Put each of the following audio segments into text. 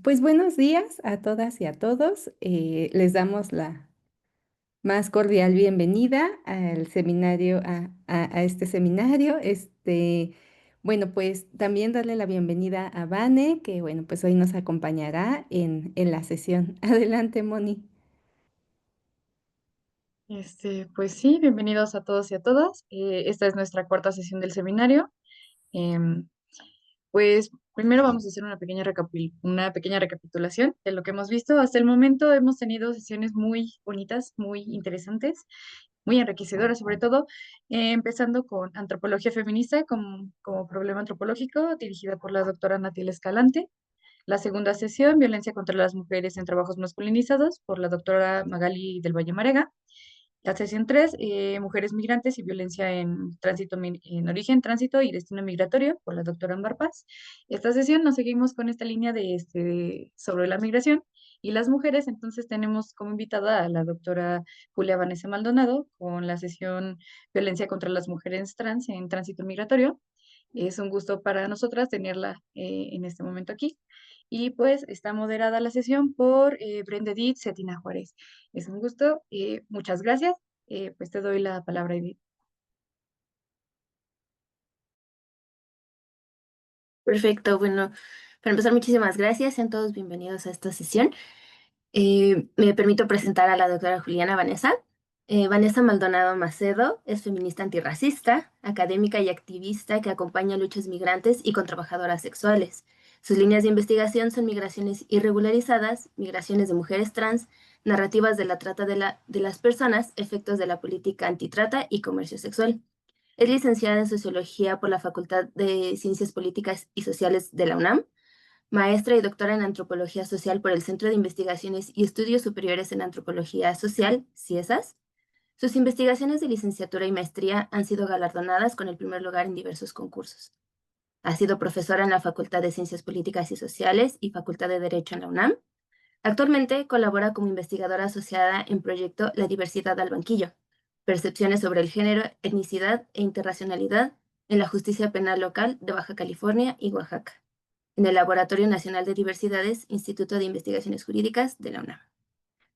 Pues buenos días a todas y a todos. Les damos la más cordial bienvenida al seminario, a este seminario. Bueno, pues también darle la bienvenida a Vane, que bueno, pues hoy nos acompañará en la sesión. Adelante, Moni. Pues sí, bienvenidos a todos y a todas. Esta es nuestra cuarta sesión del seminario. Em, pues primero vamos a hacer una pequeña recapitulación de lo que hemos visto. Hasta el momento hemos tenido sesiones muy bonitas, muy interesantes, muy enriquecedoras sobre todo, empezando con antropología feminista como problema antropológico, dirigida por la doctora Natiel Escalante. La segunda sesión, violencia contra las mujeres en trabajos masculinizados, por la doctora Magali del Valle Marega. La sesión 3, Mujeres migrantes y violencia en origen, tránsito y destino migratorio, por la doctora Ambar Paz. Esta sesión nos seguimos con esta línea sobre la migración y las mujeres. Entonces tenemos como invitada a la doctora Julia Vanessa Maldonado con la sesión Violencia contra las mujeres trans en tránsito migratorio. Es un gusto para nosotras tenerla en este momento aquí. Y pues está moderada la sesión por Brenda Edith Cetina Juárez. Es un gusto. Muchas gracias. Pues te doy la palabra, Edith. Perfecto, bueno, para empezar, muchísimas gracias. Sean todos bienvenidos a esta sesión. Me permito presentar a la doctora Juliana Vanessa. Vanessa Maldonado Macedo es feminista antirracista, académica y activista que acompaña luchas migrantes y con trabajadoras sexuales. Sus líneas de investigación son migraciones irregularizadas, migraciones de mujeres trans, narrativas de la trata de las personas, efectos de la política antitrata y comercio sexual. Es licenciada en Sociología por la Facultad de Ciencias Políticas y Sociales de la UNAM, maestra y doctora en Antropología Social por el Centro de Investigaciones y Estudios Superiores en Antropología Social, CIESAS. Sus investigaciones de licenciatura y maestría han sido galardonadas con el primer lugar en diversos concursos. Ha sido profesora en la Facultad de Ciencias Políticas y Sociales y Facultad de Derecho en la UNAM. Actualmente colabora como investigadora asociada en proyecto La diversidad al banquillo, percepciones sobre el género, etnicidad e interracionalidad en la justicia penal local de Baja California y Oaxaca, en el Laboratorio Nacional de Diversidades, Instituto de Investigaciones Jurídicas de la UNAM.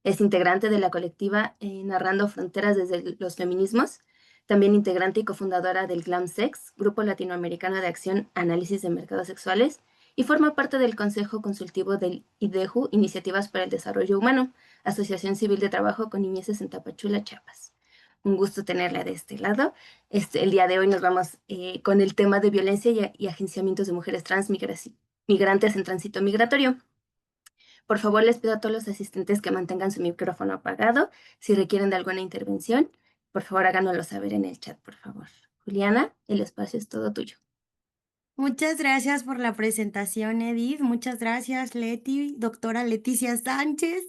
Es integrante de la colectiva Narrando Fronteras desde los Feminismos, también integrante y cofundadora del GlamSex, Grupo Latinoamericano de Acción Análisis de Mercados Sexuales, y forma parte del Consejo Consultivo del IDEJU, Iniciativas para el Desarrollo Humano, Asociación Civil de Trabajo con Niñeces en Tapachula, Chiapas. Un gusto tenerla de este lado. El día de hoy nos vamos con el tema de violencia y agenciamientos de mujeres trans migrantes en tránsito migratorio. Por favor, les pido a todos los asistentes que mantengan su micrófono apagado. Si requieren de alguna intervención, por favor, háganoslo saber en el chat, por favor. Juliana, el espacio es todo tuyo. Muchas gracias por la presentación, Edith. Muchas gracias, Leti, doctora Leticia Sánchez,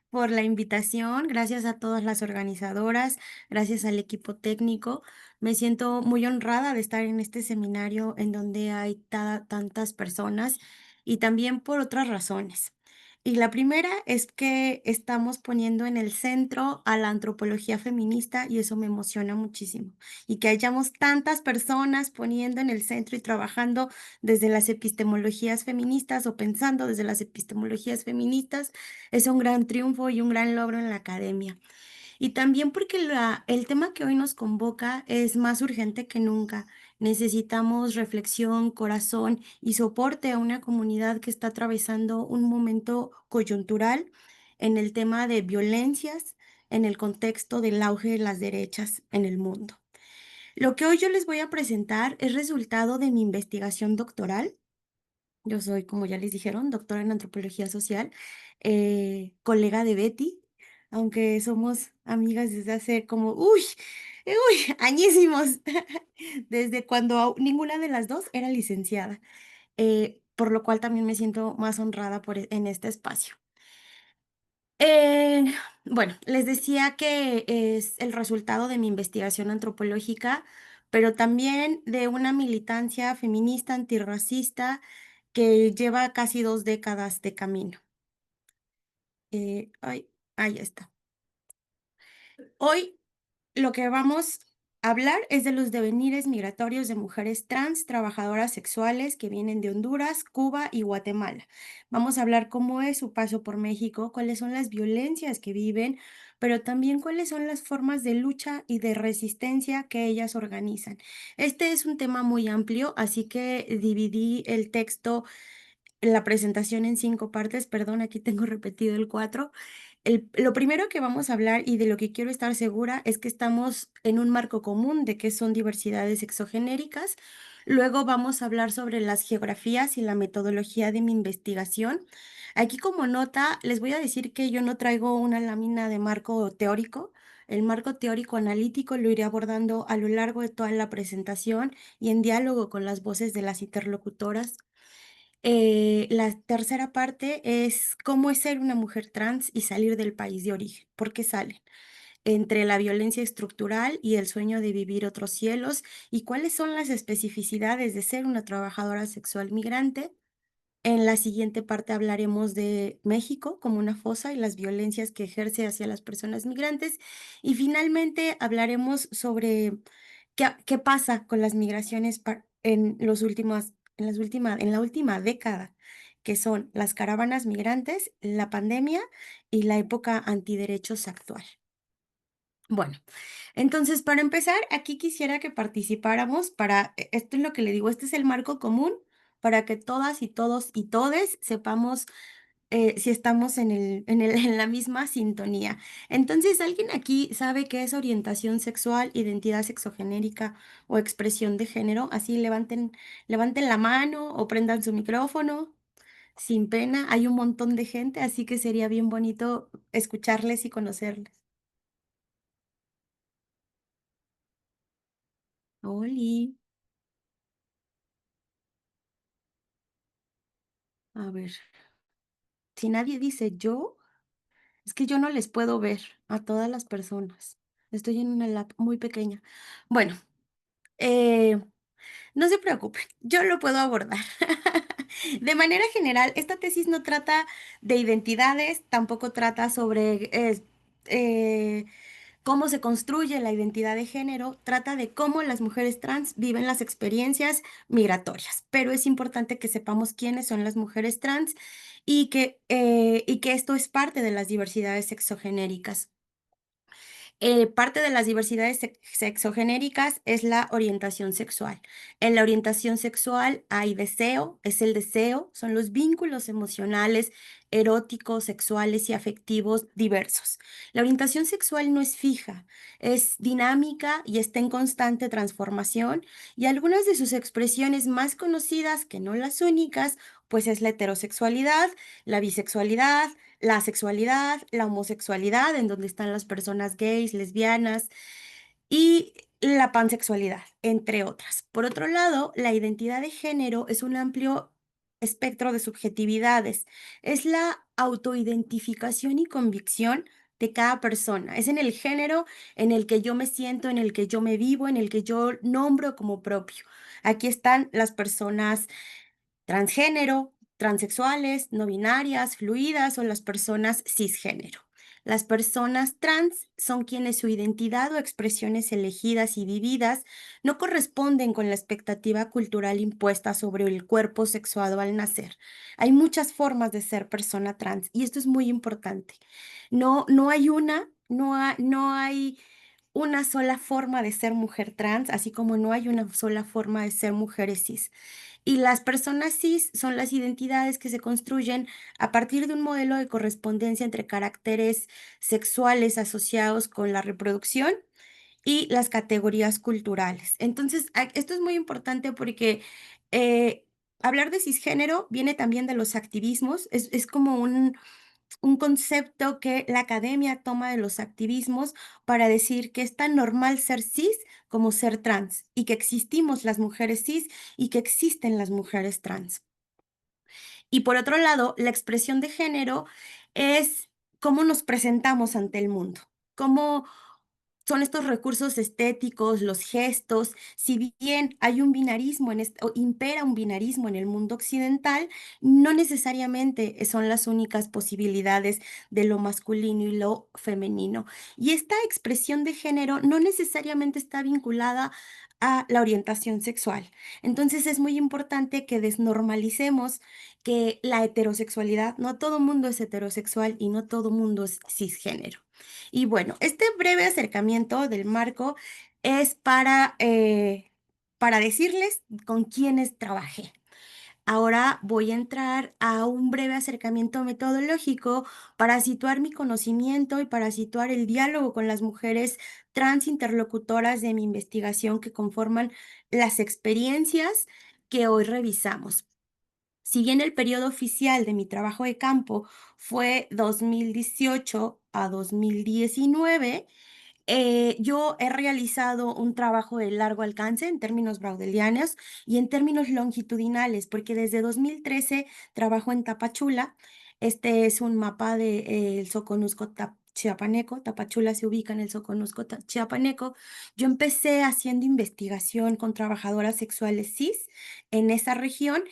por la invitación. Gracias a todas las organizadoras, gracias al equipo técnico. Me siento muy honrada de estar en este seminario en donde hay tantas personas y también por otras razones. Y la primera es que estamos poniendo en el centro a la antropología feminista y eso me emociona muchísimo. Y que hayamos tantas personas poniendo en el centro y trabajando desde las epistemologías feministas o pensando desde las epistemologías feministas es un gran triunfo y un gran logro en la academia. Y también porque el tema que hoy nos convoca es más urgente que nunca. Necesitamos reflexión, corazón y soporte a una comunidad que está atravesando un momento coyuntural en el tema de violencias en el contexto del auge de las derechas en el mundo. Lo que hoy yo les voy a presentar es resultado de mi investigación doctoral. Yo soy, como ya les dijeron, doctora en antropología social, colega de Betty, aunque somos amigas desde hace como, añísimos, desde cuando ninguna de las dos era licenciada, por lo cual también me siento más honrada en este espacio. Eh, bueno, les decía que es el resultado de mi investigación antropológica, pero también de una militancia feminista antirracista que lleva casi 2 décadas de camino. Ahí está. Hoy lo que vamos Hablar es de los devenires migratorios de mujeres trans trabajadoras sexuales que vienen de Honduras, Cuba y Guatemala. Vamos a hablar cómo es su paso por México, cuáles son las violencias que viven, pero también cuáles son las formas de lucha y de resistencia que ellas organizan. Este es un tema muy amplio, así que dividí el texto, la presentación en 5 partes. Perdón, aquí tengo repetido el 4. Lo primero que vamos a hablar y de lo que quiero estar segura es que estamos en un marco común de qué son diversidades exogenéricas. Luego vamos a hablar sobre las geografías y la metodología de mi investigación. Aquí como nota les voy a decir que yo no traigo una lámina de marco teórico. El marco teórico analítico lo iré abordando a lo largo de toda la presentación y en diálogo con las voces de las interlocutoras. La tercera parte es cómo es ser una mujer trans y salir del país de origen. ¿Por qué salen? Entre la violencia estructural y el sueño de vivir otros cielos y cuáles son las especificidades de ser una trabajadora sexual migrante. En la siguiente parte hablaremos de México como una fosa y las violencias que ejerce hacia las personas migrantes. Y finalmente hablaremos sobre qué pasa con las migraciones en la última década, que son las caravanas migrantes, la pandemia y la época antiderechos actual. Bueno, entonces para empezar, aquí quisiera que participáramos esto es lo que le digo, este es el marco común para que todas y todos y todes sepamos si estamos en la misma sintonía. Entonces, ¿alguien aquí sabe qué es orientación sexual, identidad sexogenérica o expresión de género? Así levanten la mano o prendan su micrófono. Sin pena, hay un montón de gente, así que sería bien bonito escucharles y conocerles. Oli, a ver, si nadie dice yo, es que yo no les puedo ver a todas las personas. Estoy en una lap muy pequeña. Bueno, eh, no se preocupen, yo lo puedo abordar. De manera general, esta tesis no trata de identidades, tampoco trata sobre eh, cómo se construye la identidad de género, trata de cómo las mujeres trans viven las experiencias migratorias. Pero es importante que sepamos quiénes son las mujeres trans y que esto es parte de las diversidades sexogenéricas. Parte de las diversidades sexogenéricas es la orientación sexual. En la orientación sexual hay deseo, es el deseo, son los vínculos emocionales, eróticos, sexuales y afectivos diversos. La orientación sexual no es fija, es dinámica y está en constante transformación, y algunas de sus expresiones más conocidas, que no las únicas, pues es la heterosexualidad, la bisexualidad, la sexualidad, la homosexualidad, en donde están las personas gays, lesbianas, y la pansexualidad, entre otras. Por otro lado, la identidad de género es un amplio espectro de subjetividades. Es la autoidentificación y convicción de cada persona. Es en el género en el que yo me siento, en el que yo me vivo, en el que yo nombro como propio. Aquí están las personas transgénero, transexuales, no binarias, fluidas o las personas cisgénero. Las personas trans son quienes su identidad o expresiones elegidas y vividas no corresponden con la expectativa cultural impuesta sobre el cuerpo sexuado al nacer. Hay muchas formas de ser persona trans y esto es muy importante. No hay no hay una sola forma de ser mujer trans, así como no hay una sola forma de ser mujeres cis. Y las personas cis son las identidades que se construyen a partir de un modelo de correspondencia entre caracteres sexuales asociados con la reproducción y las categorías culturales. Entonces, esto es muy importante porque eh, hablar de cisgénero viene también de los activismos, es como un concepto que la academia toma de los activismos para decir que es tan normal ser cis como ser trans y que existimos las mujeres cis y que existen las mujeres trans. Y por otro lado, la expresión de género es cómo nos presentamos ante el mundo, cómo son estos recursos estéticos, los gestos. Si bien hay un binarismo o impera un binarismo en el mundo occidental, no necesariamente son las únicas posibilidades de lo masculino y lo femenino. Y esta expresión de género no necesariamente está vinculada a la orientación sexual. Entonces es muy importante que desnormalicemos que la heterosexualidad, no todo mundo es heterosexual y no todo mundo es cisgénero. Y bueno, este breve acercamiento del marco es para decirles con quiénes trabajé. Ahora voy a entrar a un breve acercamiento metodológico para situar mi conocimiento y para situar el diálogo con las mujeres trans interlocutoras de mi investigación que conforman las experiencias que hoy revisamos. Si bien el periodo oficial de mi trabajo de campo fue 2018 a 2019, yo he realizado un trabajo de largo alcance en términos braudelianos y en términos longitudinales, porque desde 2013 trabajo en Tapachula. Este es un mapa del Soconusco Chiapaneco. Tapachula se ubica en el Soconusco Chiapaneco. Yo empecé haciendo investigación con trabajadoras sexuales cis en esa región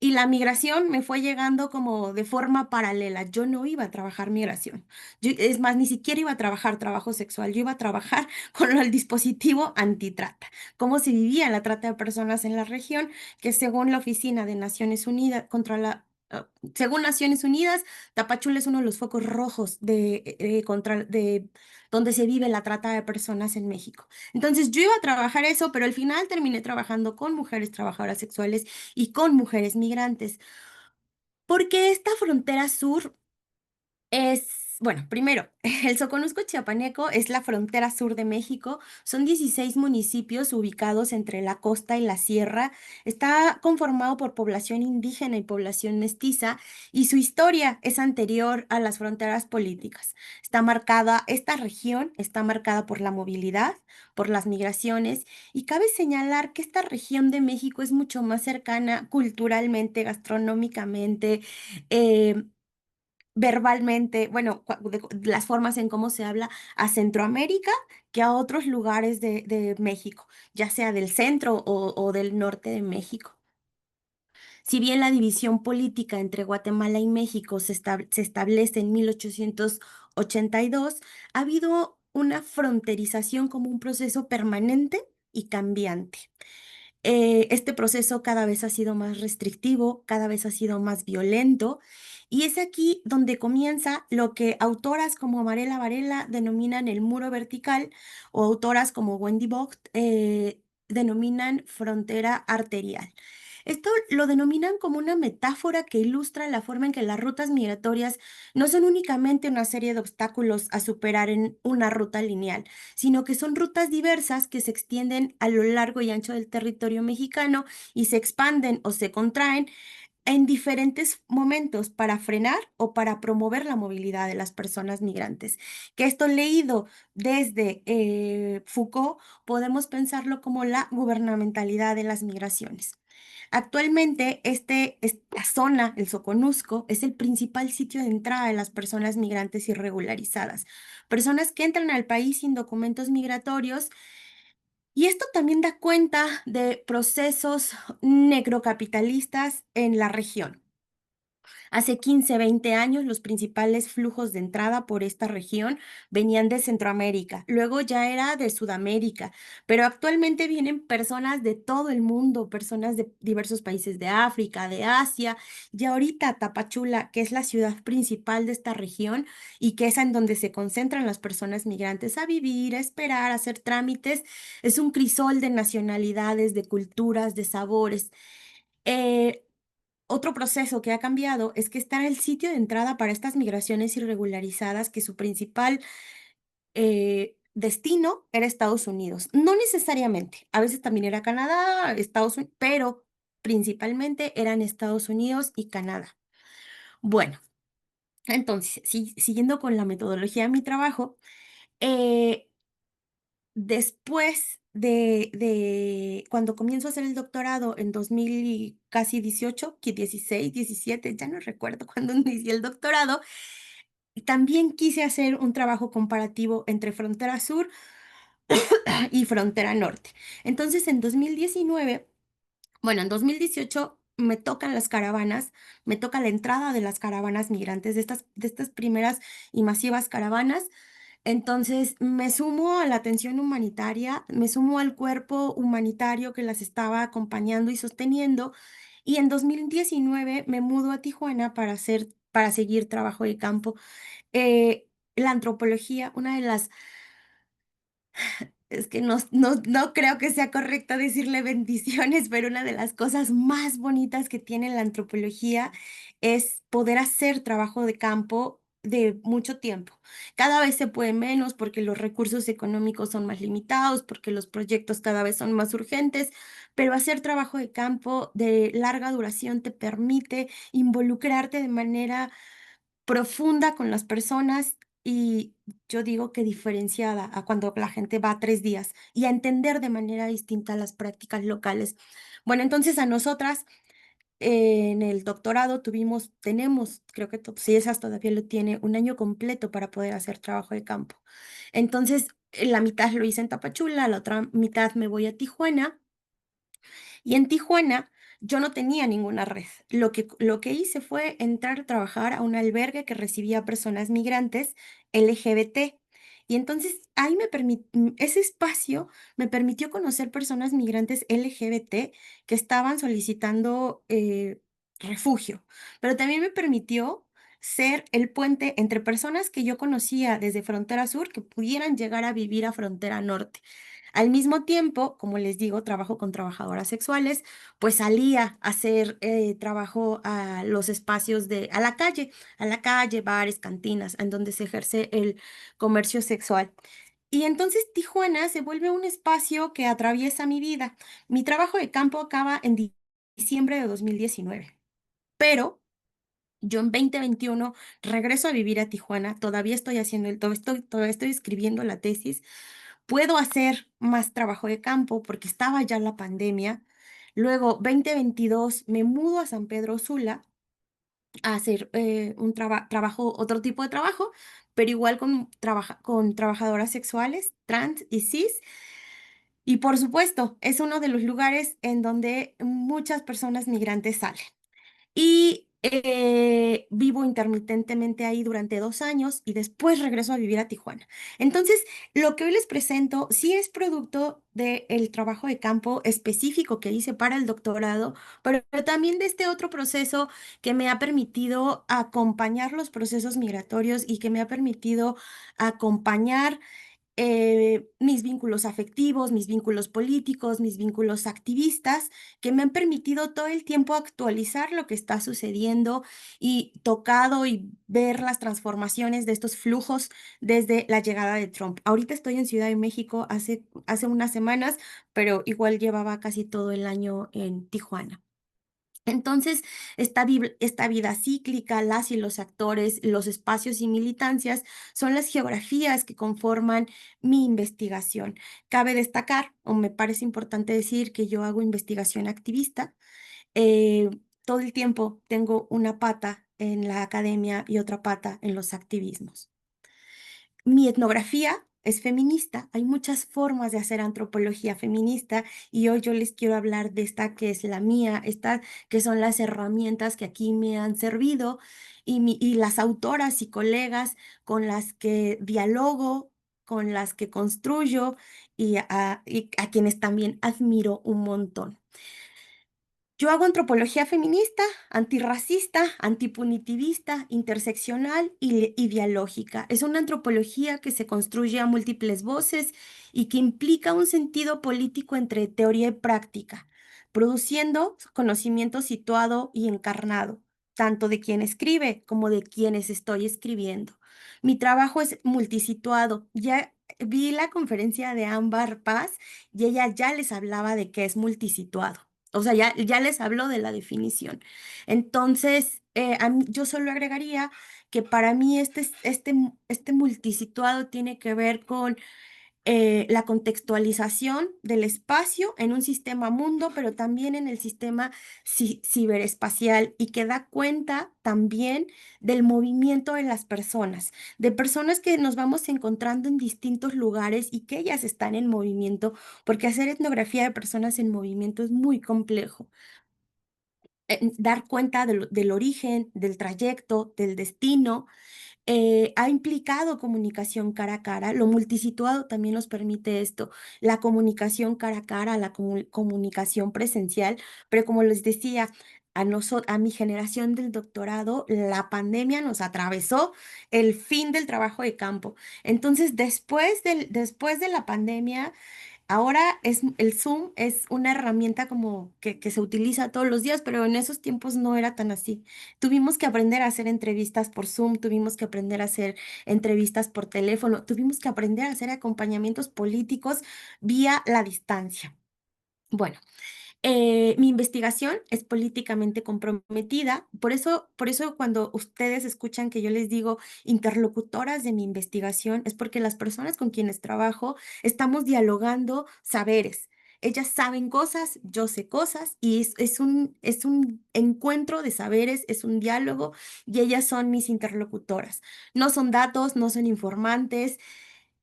y la migración me fue llegando como de forma paralela. Yo no iba a trabajar migración. Es más, ni siquiera iba a trabajar trabajo sexual, yo iba a trabajar con el dispositivo antitrata, cómo se vivía la trata de personas en la región, que según la Oficina de Naciones Unidas según Naciones Unidas, Tapachula es uno de los focos rojos de donde se vive la trata de personas en México. Entonces yo iba a trabajar eso, pero al final terminé trabajando con mujeres trabajadoras sexuales y con mujeres migrantes, porque esta frontera sur bueno, primero, el Soconusco Chiapaneco es la frontera sur de México. Son 16 municipios ubicados entre la costa y la sierra. Está conformado por población indígena y población mestiza y su historia es anterior a las fronteras políticas. Esta región está marcada por la movilidad, por las migraciones y cabe señalar que esta región de México es mucho más cercana culturalmente, gastronómicamente, eh, verbalmente, bueno, las formas en cómo se habla a Centroamérica que a otros lugares de México, ya sea del centro o del norte de México. Si bien la división política entre Guatemala y México se establece en 1882, ha habido una fronterización como un proceso permanente y cambiante. Este proceso cada vez ha sido más restrictivo, cada vez ha sido más violento, y es aquí donde comienza lo que autoras como Amarela Varela denominan el muro vertical o autoras como Wendy Vogt denominan frontera arterial. Esto lo denominan como una metáfora que ilustra la forma en que las rutas migratorias no son únicamente una serie de obstáculos a superar en una ruta lineal, sino que son rutas diversas que se extienden a lo largo y ancho del territorio mexicano y se expanden o se contraen en diferentes momentos para frenar o para promover la movilidad de las personas migrantes. Que esto leído desde Foucault, podemos pensarlo como la gubernamentalidad de las migraciones. Actualmente, esta zona, el Soconusco, es el principal sitio de entrada de las personas migrantes irregularizadas, personas que entran al país sin documentos migratorios, y esto también da cuenta de procesos necrocapitalistas en la región. Hace 15, 20 años los principales flujos de entrada por esta región venían de Centroamérica, luego ya era de Sudamérica, pero actualmente vienen personas de todo el mundo, personas de diversos países de África, de Asia, y ahorita Tapachula, que es la ciudad principal de esta región y que es en donde se concentran las personas migrantes a vivir, a esperar, a hacer trámites, es un crisol de nacionalidades, de culturas, de sabores. Eh, Otro proceso que ha cambiado es que está el sitio de entrada para estas migraciones irregularizadas, que su principal destino era Estados Unidos. No necesariamente, a veces también era Canadá, Estados Unidos, pero principalmente eran Estados Unidos y Canadá. Bueno, entonces, siguiendo con la metodología de mi trabajo, eh, después de cuando comienzo a hacer el doctorado en 2000 y casi 18, que 16, 17, ya no recuerdo cuándo inicié el doctorado, también quise hacer un trabajo comparativo entre Frontera Sur y Frontera Norte. Entonces, en 2019, bueno, en 2018 me tocan las caravanas, me toca la entrada de las caravanas migrantes, de estas primeras y masivas caravanas. Entonces me sumo a la atención humanitaria, me sumo al cuerpo humanitario que las estaba acompañando y sosteniendo. Y en 2019 me mudo a Tijuana para seguir trabajo de campo. La antropología, una de las es que no creo que sea correcto decirle bendiciones, pero una de las cosas más bonitas que tiene la antropología es poder hacer trabajo de campo de mucho tiempo. Cada vez se puede menos porque los recursos económicos son más limitados, porque los proyectos cada vez son más urgentes, pero hacer trabajo de campo de larga duración te permite involucrarte de manera profunda con las personas y yo digo que diferenciada a cuando la gente va 3 días y a entender de manera distinta las prácticas locales. Bueno, entonces a nosotras en el doctorado tenemos, creo que si esas todavía lo tiene, un año completo para poder hacer trabajo de campo. Entonces, la mitad lo hice en Tapachula, la otra mitad me voy a Tijuana y en Tijuana yo no tenía ninguna red. Lo que hice fue entrar a trabajar a un albergue que recibía personas migrantes LGBT. Y entonces ese espacio me permitió conocer personas migrantes LGBT que estaban solicitando refugio, pero también me permitió ser el puente entre personas que yo conocía desde Frontera Sur que pudieran llegar a vivir a Frontera Norte. Al mismo tiempo, como les digo, trabajo con trabajadoras sexuales, pues salía a hacer trabajo a los espacios a la calle, bares, cantinas, en donde se ejerce el comercio sexual. Y entonces Tijuana se vuelve un espacio que atraviesa mi vida. Mi trabajo de campo acaba en diciembre de 2019, pero yo en 2021 regreso a vivir a Tijuana, todavía estoy todavía estoy escribiendo la tesis. Puedo hacer más trabajo de campo porque estaba ya la pandemia. Luego, 2022, me mudo a San Pedro Sula a hacer trabajo, otro tipo de trabajo, pero igual con trabajadoras sexuales, trans y cis. Y por supuesto, es uno de los lugares en donde muchas personas migrantes salen. Y vivo intermitentemente ahí durante 2 años y después regreso a vivir a Tijuana. Entonces, lo que hoy les presento sí es producto del trabajo de campo específico que hice para el doctorado, pero también de este otro proceso que me ha permitido acompañar los procesos migratorios y que me ha permitido acompañar mis vínculos afectivos, mis vínculos políticos, mis vínculos activistas, que me han permitido todo el tiempo actualizar lo que está sucediendo y tocado y ver las transformaciones de estos flujos desde la llegada de Trump. Ahorita estoy en Ciudad de México hace unas semanas, pero igual llevaba casi todo el año en Tijuana. Entonces, esta vida cíclica, las y los actores, los espacios y militancias son las geografías que conforman mi investigación. Cabe destacar, o me parece importante decir, que yo hago investigación activista. eh, Todo el tiempo tengo una pata en la academia y otra pata en los activismos. Mi etnografía es feminista. Hay muchas formas de hacer antropología feminista y hoy yo les quiero hablar de esta que es la mía, estas que son las herramientas que aquí me han servido y las autoras y colegas con las que dialogo, con las que construyo y a quienes también admiro un montón. Yo hago antropología feminista, antirracista, antipunitivista, interseccional y dialógica. Es una antropología que se construye a múltiples voces y que implica un sentido político entre teoría y práctica, produciendo conocimiento situado y encarnado, tanto de quien escribe como de quienes estoy escribiendo. Mi trabajo es multisituado. Ya vi la conferencia de Ámbar Paz y ella ya les hablaba de qué es multisituado. O sea, ya les hablo de la definición. Entonces, yo solo agregaría que para mí este multisituado tiene que ver con la contextualización del espacio en un sistema mundo, pero también en el sistema ciberespacial y que da cuenta también del movimiento de las personas, de personas que nos vamos encontrando en distintos lugares y que ellas están en movimiento, porque hacer etnografía de personas en movimiento es muy complejo. Dar cuenta del origen, del trayecto, del destino ha implicado comunicacación cara a cara. Lo multisituado también nos permite esto, la comunicación cara a cara, la comunicación presencial, pero como les decía, a mi generación del doctorado, la pandemia nos atravesó el fin del trabajo de campo. Entonces, después de la pandemia, ahora el Zoom es una herramienta como que se utiliza todos los días, pero en esos tiempos no era tan así. Tuvimos que aprender a hacer entrevistas por Zoom, tuvimos que aprender a hacer entrevistas por teléfono, tuvimos que aprender a hacer acompañamientos políticos vía la distancia. Bueno, mi investigación es políticamente comprometida, por eso cuando ustedes escuchan que yo les digo interlocutoras de mi investigación, es porque las personas con quienes trabajo estamos dialogando saberes. Ellas saben cosas, yo sé cosas, y es un encuentro de saberes, es un diálogo, y ellas son mis interlocutoras. No son datos, no son informantes,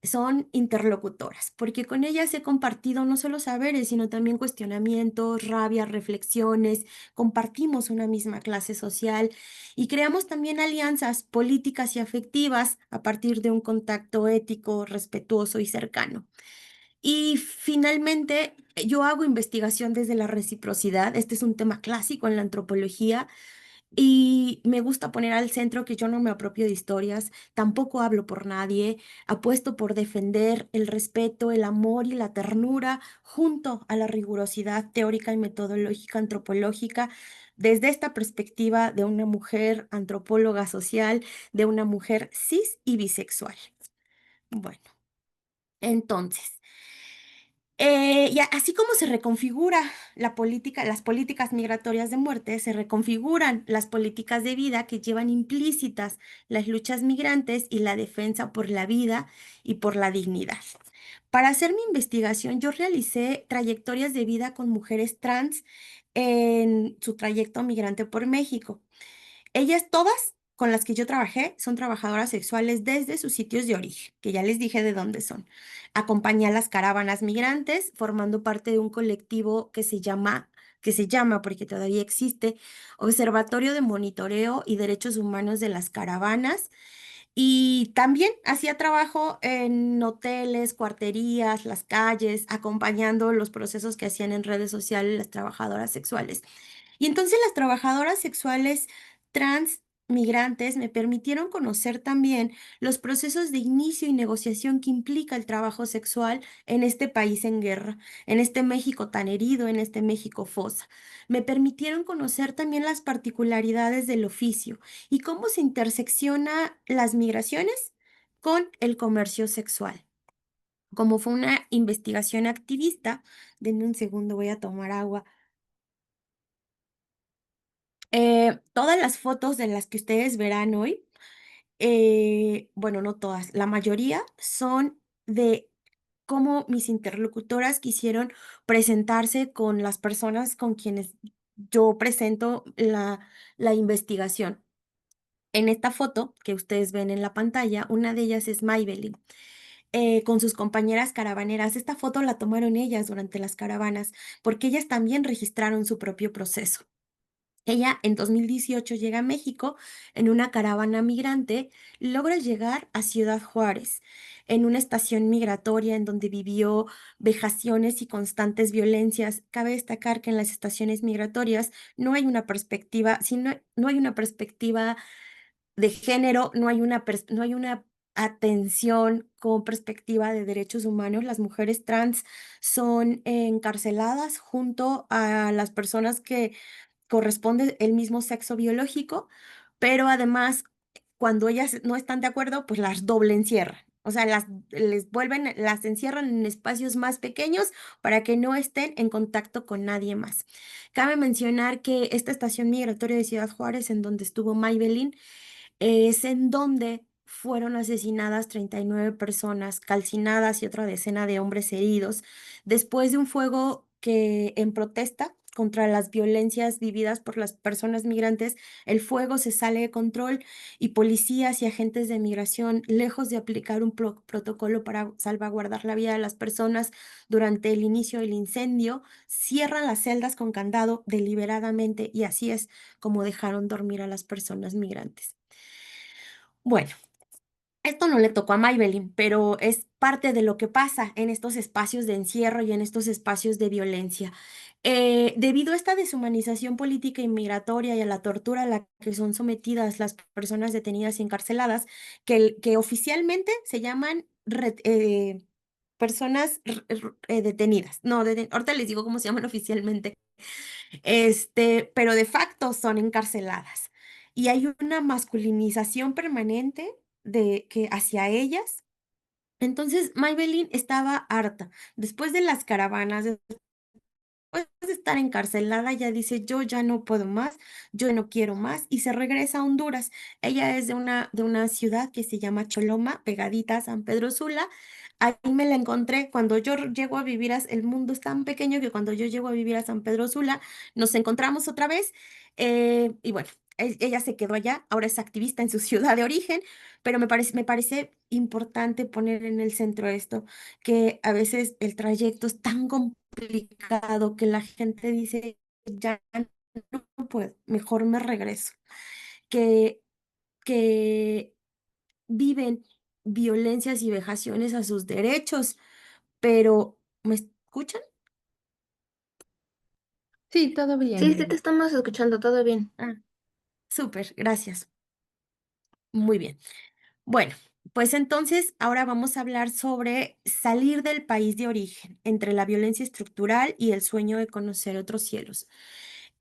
son interlocutoras, porque con ellas he compartido no solo saberes, sino también cuestionamientos, rabia, reflexiones, compartimos una misma clase social y creamos también alianzas políticas y afectivas a partir de un contacto ético, respetuoso y cercano. Y finalmente, yo hago investigación desde la reciprocidad. Este es un tema clásico en la antropología y me gusta poner al centro que yo no me apropio de historias, tampoco hablo por nadie, apuesto por defender el respeto, el amor y la ternura junto a la rigurosidad teórica y metodológica antropológica desde esta perspectiva de una mujer antropóloga social, de una mujer cis y bisexual. Bueno, entonces... y así como se reconfigura la política, las políticas migratorias de muerte, se reconfiguran las políticas de vida que llevan implícitas las luchas migrantes y la defensa por la vida y por la dignidad. Para hacer mi investigación, yo realicé trayectorias de vida con mujeres trans en su trayecto migrante por México. Ellas todas con las que yo trabajé son trabajadoras sexuales desde sus sitios de origen, que ya les dije de dónde son. Acompañé a las caravanas migrantes, formando parte de un colectivo que se llama, porque todavía existe, Observatorio de Monitoreo y Derechos Humanos de las Caravanas. Y también hacía trabajo en hoteles, cuarterías, las calles, acompañando los procesos que hacían en redes sociales las trabajadoras sexuales. Y entonces las trabajadoras sexuales trans migrantes me permitieron conocer también los procesos de inicio y negociación que implica el trabajo sexual en este país en guerra, en este México tan herido, en este México fosa. Me permitieron conocer también las particularidades del oficio y cómo se intersecciona las migraciones con el comercio sexual. Como fue una investigación activista, denme un segundo, voy a tomar agua. Todas las fotos de las que ustedes verán hoy, bueno, no todas, la mayoría son de cómo mis interlocutoras quisieron presentarse con las personas con quienes yo presento la investigación. En esta foto que ustedes ven en la pantalla, una de ellas es Maybelline. Con sus compañeras caravaneras. Esta foto la tomaron ellas durante las caravanas porque ellas también registraron su propio proceso. Ella en 2018 llega a México en una caravana migrante, logra llegar a Ciudad Juárez, en una estación migratoria en donde vivió vejaciones y constantes violencias. Cabe destacar que en las estaciones migratorias no hay una perspectiva, no hay una perspectiva de género, no hay una atención con perspectiva de derechos humanos. Las mujeres trans son encarceladas junto a las personas que corresponde el mismo sexo biológico, pero además, cuando ellas no están de acuerdo, pues las doble encierran. O sea, las encierran en espacios más pequeños para que no estén en contacto con nadie más. Cabe mencionar que esta estación migratoria de Ciudad Juárez, en donde estuvo Maybelline, es en donde fueron asesinadas 39 personas, calcinadas y otra decena de hombres heridos, después de un fuego que en protesta contra las violencias vividas por las personas migrantes, el fuego se sale de control y policías y agentes de migración, lejos de aplicar un protocolo para salvaguardar la vida de las personas durante el inicio del incendio, cierran las celdas con candado deliberadamente y así es como dejaron dormir a las personas migrantes. Bueno, esto no le tocó a Maybelline, pero es parte de lo que pasa en estos espacios de encierro y en estos espacios de violencia. Debido a esta deshumanización política y migratoria y a la tortura a la que son sometidas las personas detenidas y encarceladas, que oficialmente se llaman personas detenidas. No, ahorita les digo cómo se llaman oficialmente, pero de facto son encarceladas. Y hay una masculinización permanente de que hacia ellas. Entonces, Maybelline estaba harta. Después de las caravanas, después de estar encarcelada, ella dice, yo ya no puedo más, yo no quiero más, y se regresa a Honduras. Ella es de una ciudad que se llama Choloma, pegadita a San Pedro Sula. Ahí me la encontré cuando yo llego a vivir, el mundo es tan pequeño que cuando yo llego a vivir a San Pedro Sula, nos encontramos otra vez, y bueno, ella se quedó allá, ahora es activista en su ciudad de origen, pero me parece importante poner en el centro esto, que a veces el trayecto es tan complicado que la gente dice, ya no puedo, mejor me regreso, que, que viven violencias y vejaciones a sus derechos, pero ¿me escuchan? Sí, todo Sí, bien. sí, te estamos escuchando, todo bien. Ah, súper, gracias. Muy bien. Bueno, pues entonces ahora vamos a hablar sobre salir del país de origen, entre la violencia estructural y el sueño de conocer otros cielos.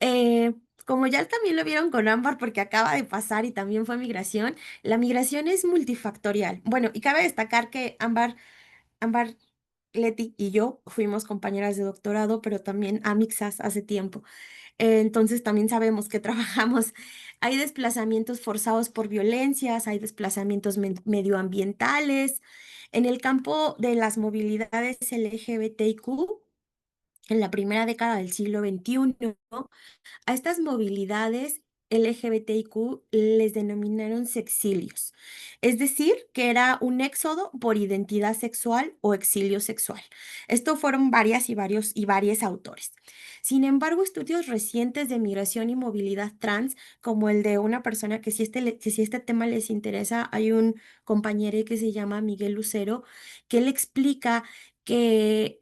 Eh, Como ya también lo vieron con Ámbar, porque acaba de pasar y también fue migración, la migración es multifactorial. Bueno, y cabe destacar que Ámbar, Leti y yo fuimos compañeras de doctorado, pero también amixas hace tiempo. Entonces también sabemos que trabajamos. Hay desplazamientos forzados por violencias, hay desplazamientos medioambientales. En el campo de las movilidades LGBTIQ, en la primera década del siglo XXI, a estas movilidades LGBTIQ les denominaron sexilios, es decir, que era un éxodo por identidad sexual o exilio sexual. Esto fueron varias y varios autores. Sin embargo, estudios recientes de migración y movilidad trans, como el de una persona que si este tema les interesa, hay un compañero que se llama Miguel Lucero, que él explica que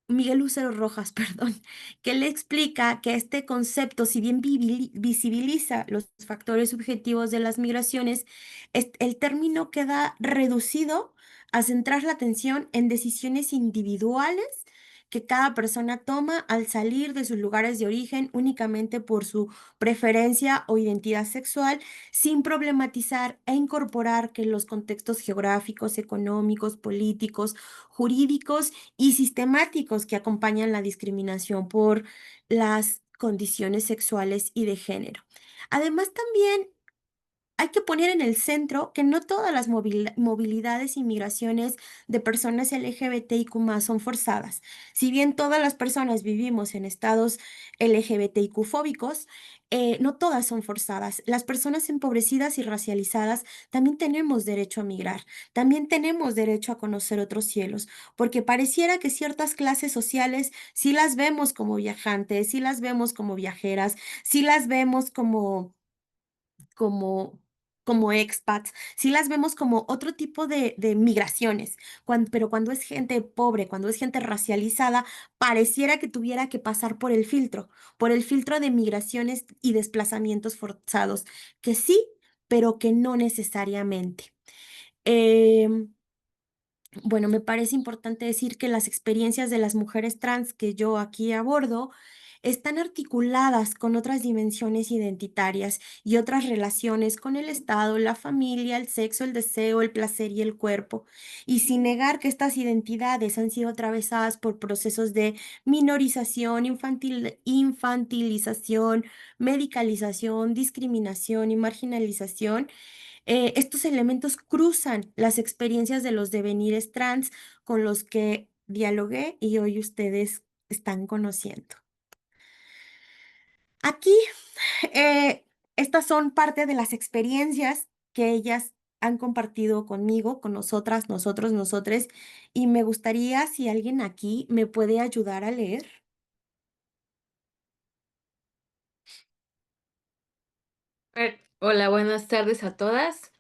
Miguel Lucero Rojas, perdón, que le explica que este concepto, si bien visibiliza los factores subjetivos de las migraciones, el término queda reducido a centrar la atención en decisiones individuales que cada persona toma al salir de sus lugares de origen únicamente por su preferencia o identidad sexual, sin problematizar e incorporar que los contextos geográficos, económicos, políticos, jurídicos y sistemáticos que acompañan la discriminación por las condiciones sexuales y de género. Además, también hay que poner en el centro que no todas las movilidades y migraciones de personas LGBTIQ+ son forzadas. Si bien todas las personas vivimos en estados LGBTIQ fóbicos, no todas son forzadas. Las personas empobrecidas y racializadas también tenemos derecho a migrar, también tenemos derecho a conocer otros cielos, porque pareciera que ciertas clases sociales sí las vemos como viajantes, sí las vemos como viajeras, sí las vemos como, como expats, sí las vemos como otro tipo de migraciones, pero cuando es gente pobre, cuando es gente racializada, pareciera que tuviera que pasar por el filtro de migraciones y desplazamientos forzados, que sí, pero que no necesariamente. Em, bueno, me parece importante decir que las experiencias de las mujeres trans que yo aquí abordo están articuladas con otras dimensiones identitarias y otras relaciones con el Estado, la familia, el sexo, el deseo, el placer y el cuerpo. Y sin negar que estas identidades han sido atravesadas por procesos de minorización, infantilización, medicalización, discriminación y marginalización, Estos elementos cruzan las experiencias de los devenires trans con los que dialogué y hoy ustedes están conociendo. Aquí, eh, estas son parte de las experiencias que ellas han compartido conmigo, con nosotras, nosotros, nosotres, y me gustaría si alguien aquí me puede ayudar a leer. Hola, buenas tardes a todas.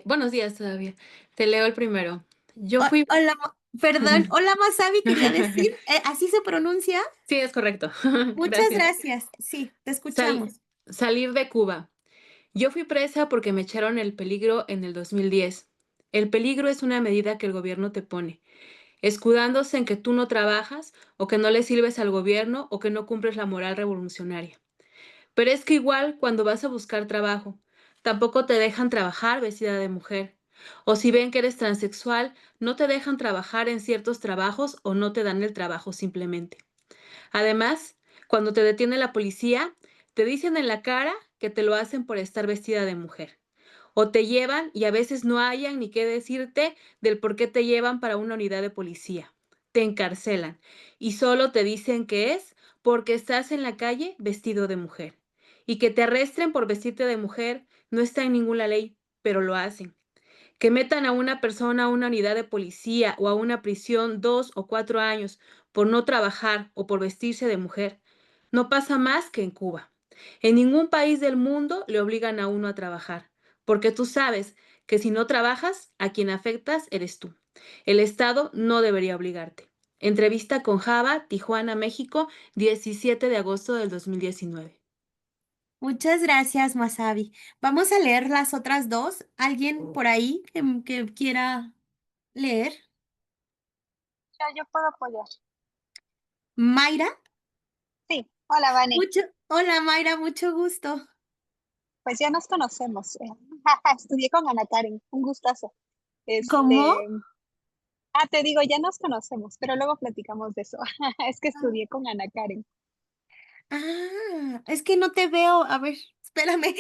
Buenos días todavía. Te leo el primero. Yo fui... Hola, perdón, hola Masabi, quería decir, ¿así se pronuncia? Sí, es correcto. Muchas Gracias. gracias. Sí, te Sal- escuchamos. Salir de Cuba. Yo fui presa porque me echaron el peligro en el 2010. El peligro es una medida que el gobierno te pone, escudándose en que tú no trabajas o que no le sirves al gobierno o que no cumples la moral revolucionaria. Pero es que igual cuando vas a buscar trabajo, tampoco te dejan trabajar vestida de mujer. O si ven que eres transexual, no te dejan trabajar en ciertos trabajos o no te dan el trabajo simplemente. Además, cuando te detiene la policía, te dicen en la cara que te lo hacen por estar vestida de mujer. O te llevan y a veces no hayan ni qué decirte del por qué te llevan para una unidad de policía. Te encarcelan y solo te dicen que es porque estás en la calle vestido de mujer. Y que te arresten por vestirte de mujer no está en ninguna ley, pero lo hacen. Que metan a una persona a una unidad de policía o a una prisión 2 o 4 años por no trabajar o por vestirse de mujer. No pasa más que en Cuba. En ningún país del mundo le obligan a uno a trabajar, porque tú sabes que si no trabajas, a quien afectas eres tú. El Estado no debería obligarte. Entrevista con Java, Tijuana, México, 17 de agosto del 2019. Muchas gracias, Masabi. Vamos a leer las otras dos. ¿Alguien por ahí que quiera leer? Ya, yo puedo apoyar. Mayra. Sí, hola, Vane. Hola, Mayra, mucho gusto. Pues ya nos conocemos. Estudié con Ana Karen, un gustazo. ¿Cómo? Te digo, ya nos conocemos, pero luego platicamos de eso. Es que estudié con Ana Karen. Es que no te veo. A ver, espérame.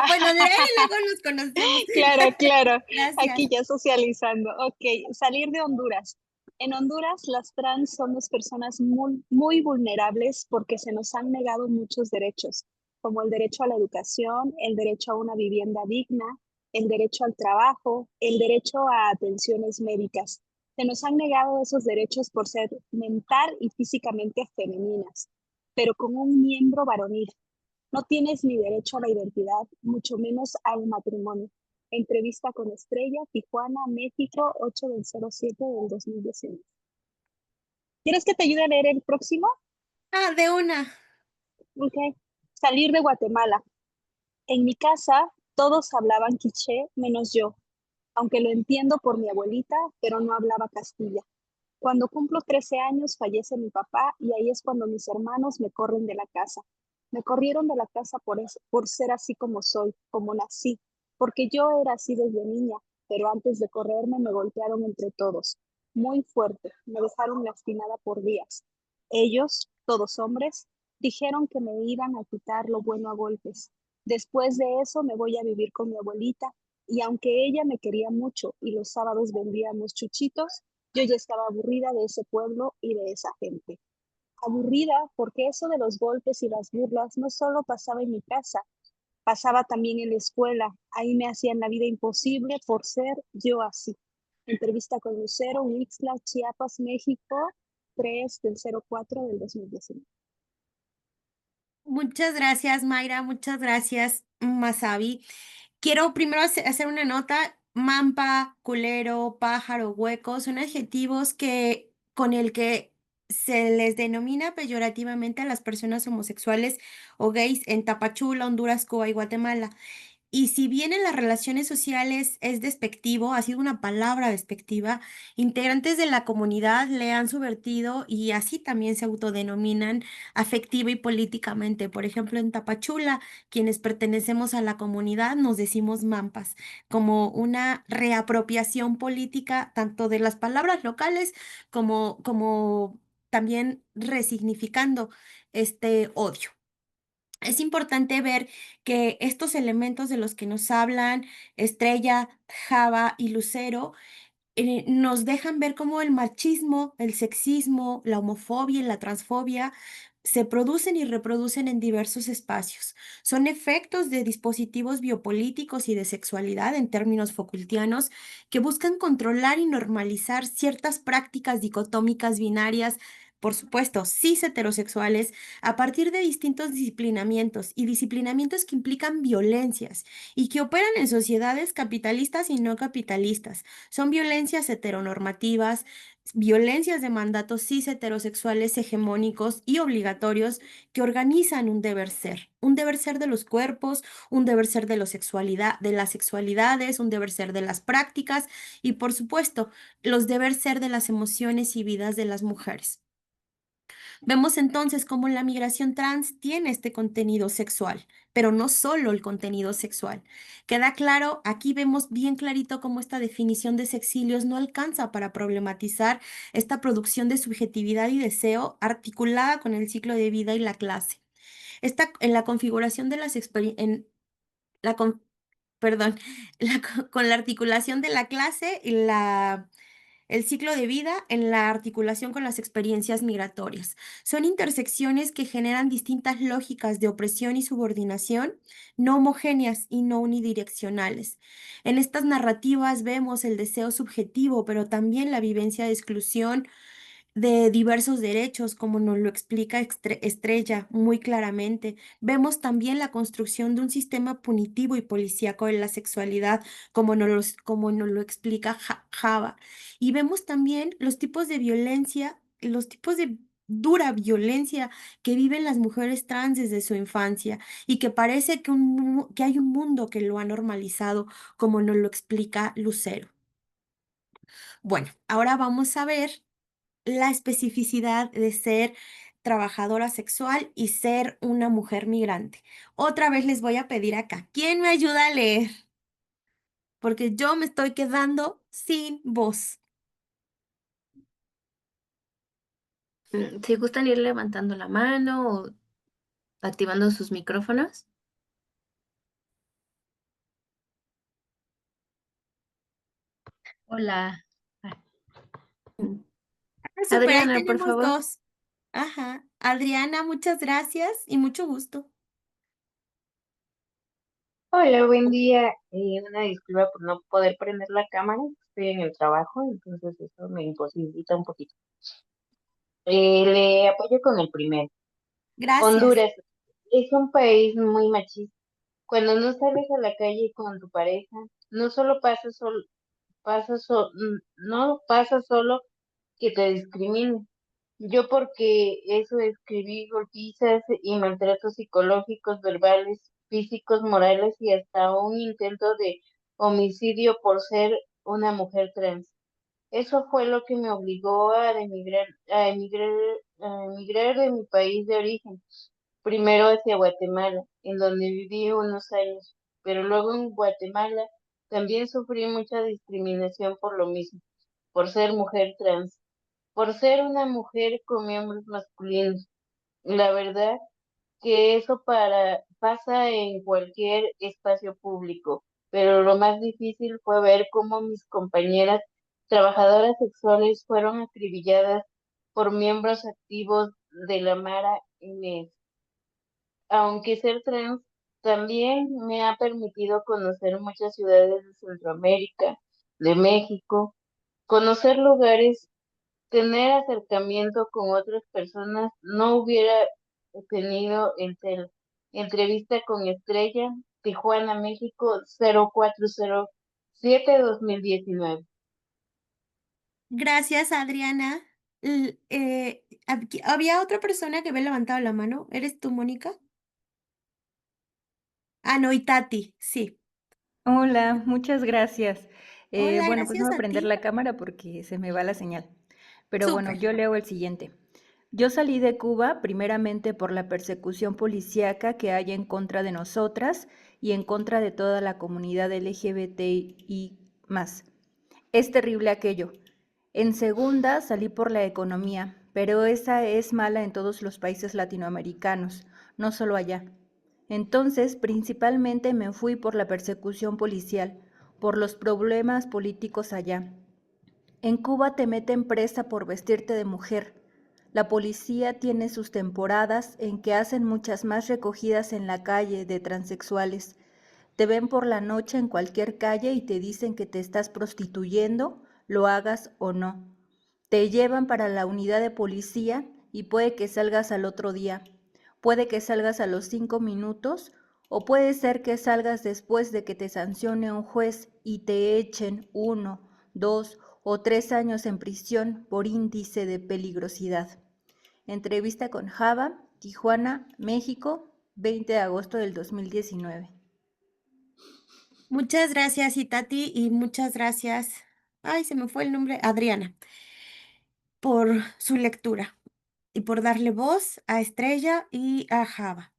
Bueno, de ahí luego nos conocemos. Claro, claro. Gracias. Aquí ya socializando. Ok, salir de Honduras. En Honduras, las trans somos personas muy, muy vulnerables porque se nos han negado muchos derechos, como el derecho a la educación, el derecho a una vivienda digna, el derecho al trabajo, el derecho a atenciones médicas. Se nos han negado esos derechos por ser mental y físicamente femeninas, pero con un miembro varonil. No tienes ni derecho a la identidad, mucho menos al matrimonio. Entrevista con Estrella, Tijuana, México, 8/07/2019. ¿Quieres que te ayude a leer el próximo? De una. Ok. Salir de Guatemala. En mi casa todos hablaban quiché menos yo, aunque lo entiendo por mi abuelita, pero no hablaba castilla. Cuando cumplo 13 años fallece mi papá y ahí es cuando mis hermanos me corren de la casa. Me corrieron de la casa por ser así como soy, como nací, porque yo era así desde niña, pero antes de correrme me golpearon entre todos, muy fuerte, me dejaron lastimada por días. Ellos, todos hombres, dijeron que me iban a quitar lo bueno a golpes. Después de eso me voy a vivir con mi abuelita y aunque ella me quería mucho y los sábados vendíamos chuchitos, yo ya estaba aburrida de ese pueblo y de esa gente. Aburrida porque eso de los golpes y las burlas no solo pasaba en mi casa, pasaba también en la escuela. Ahí me hacían la vida imposible por ser yo así. Entrevista con Lucero, Huixla, Chiapas, México, 3/04/2019. Muchas gracias, Mayra. Muchas gracias, Masabi. Quiero primero hacer una nota. Mampa, culero, pájaro, hueco son adjetivos con el que se les denomina peyorativamente a las personas homosexuales o gays en Tapachula, Honduras, Cuba y Guatemala. Y si bien en las relaciones sociales es despectivo, ha sido una palabra despectiva, integrantes de la comunidad le han subvertido y así también se autodenominan afectiva y políticamente. Por ejemplo, en Tapachula, quienes pertenecemos a la comunidad nos decimos mampas, como una reapropiación política tanto de las palabras locales como también resignificando este odio. Es importante ver que estos elementos de los que nos hablan Estrella, Java y Lucero nos dejan ver cómo el machismo, el sexismo, la homofobia y la transfobia se producen y reproducen en diversos espacios. Son efectos de dispositivos biopolíticos y de sexualidad en términos Foucaultianos que buscan controlar y normalizar ciertas prácticas dicotómicas binarias, por supuesto, cis heterosexuales, a partir de distintos disciplinamientos y disciplinamientos que implican violencias y que operan en sociedades capitalistas y no capitalistas. Son violencias heteronormativas, violencias de mandatos cis heterosexuales hegemónicos y obligatorios que organizan un deber ser de los cuerpos, un deber ser de, de las sexualidades, un deber ser de las prácticas y, por supuesto, los deber ser de las emociones y vidas de las mujeres. Vemos entonces cómo la migración trans tiene este contenido sexual, pero no solo el contenido sexual. Queda claro, aquí vemos bien clarito cómo esta definición de sexilios no alcanza para problematizar esta producción de subjetividad y deseo articulada con el ciclo de vida y la clase. En la configuración de las experiencias, perdón, con la articulación de la clase y el ciclo de vida en la articulación con las experiencias migratorias. Son intersecciones que generan distintas lógicas de opresión y subordinación, no homogéneas y no unidireccionales. En estas narrativas vemos el deseo subjetivo, pero también la vivencia de exclusión de diversos derechos, como nos lo explica Estrella muy claramente. Vemos también la construcción de un sistema punitivo y policíaco en la sexualidad, como nos lo explica Java. Y vemos también los tipos de violencia, los tipos de dura violencia que viven las mujeres trans desde su infancia y que parece que hay un mundo que lo ha normalizado, como nos lo explica Lucero. Bueno, ahora vamos a ver la especificidad de ser trabajadora sexual y ser una mujer migrante. Otra vez les voy a pedir acá, ¿quién me ayuda a leer? Porque yo me estoy quedando sin voz. Si gustan ir levantando la mano o activando sus micrófonos. Hola. Mm. Ah, súper, ahí Adriana, por tenemos favor. dos. Ajá. Adriana, muchas gracias y mucho gusto. Hola, buen día. Una disculpa por no poder prender la cámara. Estoy en el trabajo, entonces eso me imposibilita un poquito. Le apoyo con el primero. Gracias. Honduras es un país muy machista. Cuando no sales a la calle con tu pareja, no solo no pasa solo que te discriminen. Yo porque eso escribí golpizas y maltratos psicológicos, verbales, físicos, morales y hasta un intento de homicidio por ser una mujer trans. Eso fue lo que me obligó a emigrar de mi país de origen, primero hacia Guatemala, en donde viví unos años, pero luego en Guatemala también sufrí mucha discriminación por lo mismo, por ser mujer trans, por ser una mujer con miembros masculinos. La verdad que eso pasa en cualquier espacio público, pero lo más difícil fue ver cómo mis compañeras trabajadoras sexuales fueron acribilladas por miembros activos de la Mara MS. Aunque ser trans también me ha permitido conocer muchas ciudades de Centroamérica, de México, conocer lugares, tener acercamiento con otras personas, no hubiera tenido entrevista con Estrella, Tijuana, México, 0407-2019. Gracias, Adriana. Había otra persona que había levantado la mano. ¿Eres tú, Mónica? Ah, no, y Tati, sí. Hola, muchas gracias. Hola, Bueno, pues no gracias voy a a prender ti. la cámara porque se me va la señal. Pero bueno, Súper. yo leo el siguiente. Yo salí de Cuba primeramente por la persecución policíaca que hay en contra de nosotras y en contra de toda la comunidad LGBTI más. Es terrible aquello. En segunda salí por la economía, pero esa es mala en todos los países latinoamericanos, no solo allá. Entonces, principalmente me fui por la persecución policial, por los problemas políticos allá. En Cuba te meten presa por vestirte de mujer. La policía tiene sus temporadas en que hacen muchas más recogidas en la calle de transexuales. Te ven por la noche en cualquier calle y te dicen que te estás prostituyendo, lo hagas o no. Te llevan para la unidad de policía y puede que salgas al otro día. Puede que salgas a los 5 minutos o puede ser que salgas después de que te sancione un juez y te echen 1, 2 o 3 años en prisión por índice de peligrosidad. Entrevista con Java, Tijuana, México, 20 de agosto del 2019. Muchas gracias, Itati, y muchas gracias, ay, se me fue el nombre, Adriana, por su lectura y por darle voz a Estrella y a Java.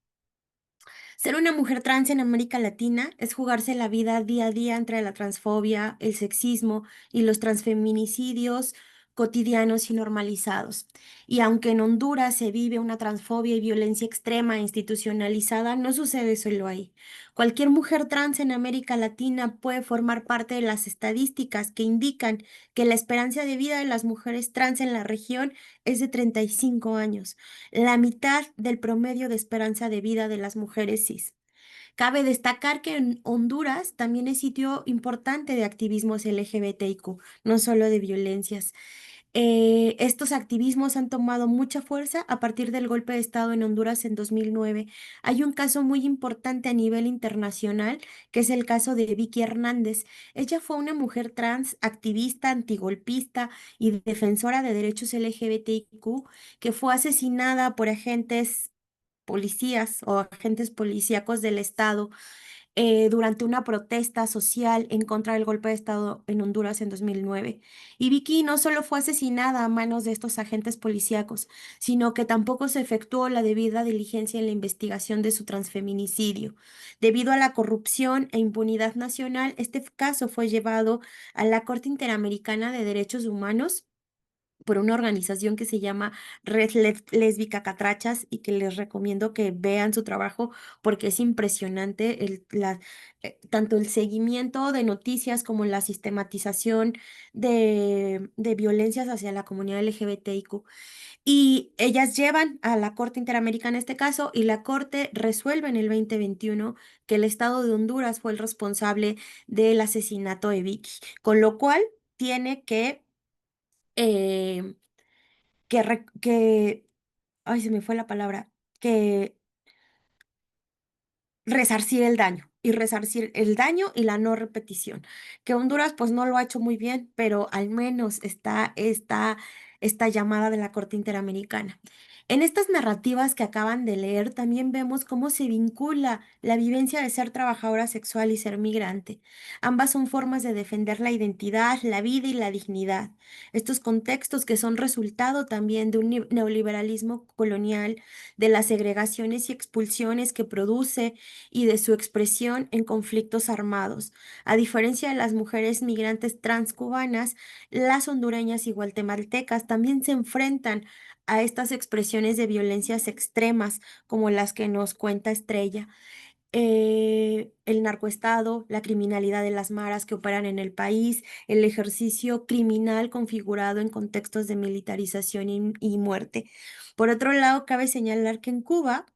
Ser una mujer trans en América Latina es jugarse la vida día a día entre la transfobia, el sexismo y los transfeminicidios cotidianos y normalizados. Y aunque en Honduras se vive una transfobia y violencia extrema e institucionalizada, no sucede solo ahí. Cualquier mujer trans en América Latina puede formar parte de las estadísticas que indican que la esperanza de vida de las mujeres trans en la región es de 35 años, la mitad del promedio de esperanza de vida de las mujeres cis. Cabe destacar que en Honduras también es sitio importante de activismos LGBTIQ, no solo de violencias. Estos activismos han tomado mucha fuerza a partir del golpe de Estado en Honduras en 2009. Hay un caso muy importante a nivel internacional, que es el caso de Vicky Hernández. Ella fue una mujer trans, activista, antigolpista y defensora de derechos LGBTIQ, que fue asesinada por agentes policías o agentes policíacos del Estado durante una protesta social en contra del golpe de Estado en Honduras en 2009. Y Vicky no solo fue asesinada a manos de estos agentes policíacos, sino que tampoco se efectuó la debida diligencia en la investigación de su transfeminicidio. Debido a la corrupción e impunidad nacional, este caso fue llevado a la Corte Interamericana de Derechos Humanos por una organización que se llama Red Lésbica Catrachas y que les recomiendo que vean su trabajo porque es impresionante tanto el seguimiento de noticias como la sistematización de violencias hacia la comunidad LGBTIQ. Y ellas llevan a la Corte Interamericana este caso y la Corte resuelve en el 2021 que el Estado de Honduras fue el responsable del asesinato de Vicky, con lo cual tiene eh, que, ay, se me fue la palabra, que resarcir el daño y resarcir el daño y la no repetición. Que Honduras pues no lo ha hecho muy bien, pero al menos está esta llamada de la Corte Interamericana. En estas narrativas que acaban de leer también vemos cómo se vincula la vivencia de ser trabajadora sexual y ser migrante. Ambas son formas de defender la identidad, la vida y la dignidad. Estos contextos que son resultado también de un neoliberalismo colonial, de las segregaciones y expulsiones que produce y de su expresión en conflictos armados. A diferencia de las mujeres migrantes transcubanas, las hondureñas y guatemaltecas también se enfrentan a estas expresiones de violencias extremas como las que nos cuenta Estrella. El narcoestado, la criminalidad de las maras que operan en el país, el ejercicio criminal configurado en contextos de militarización y muerte. Por otro lado, cabe señalar que en Cuba,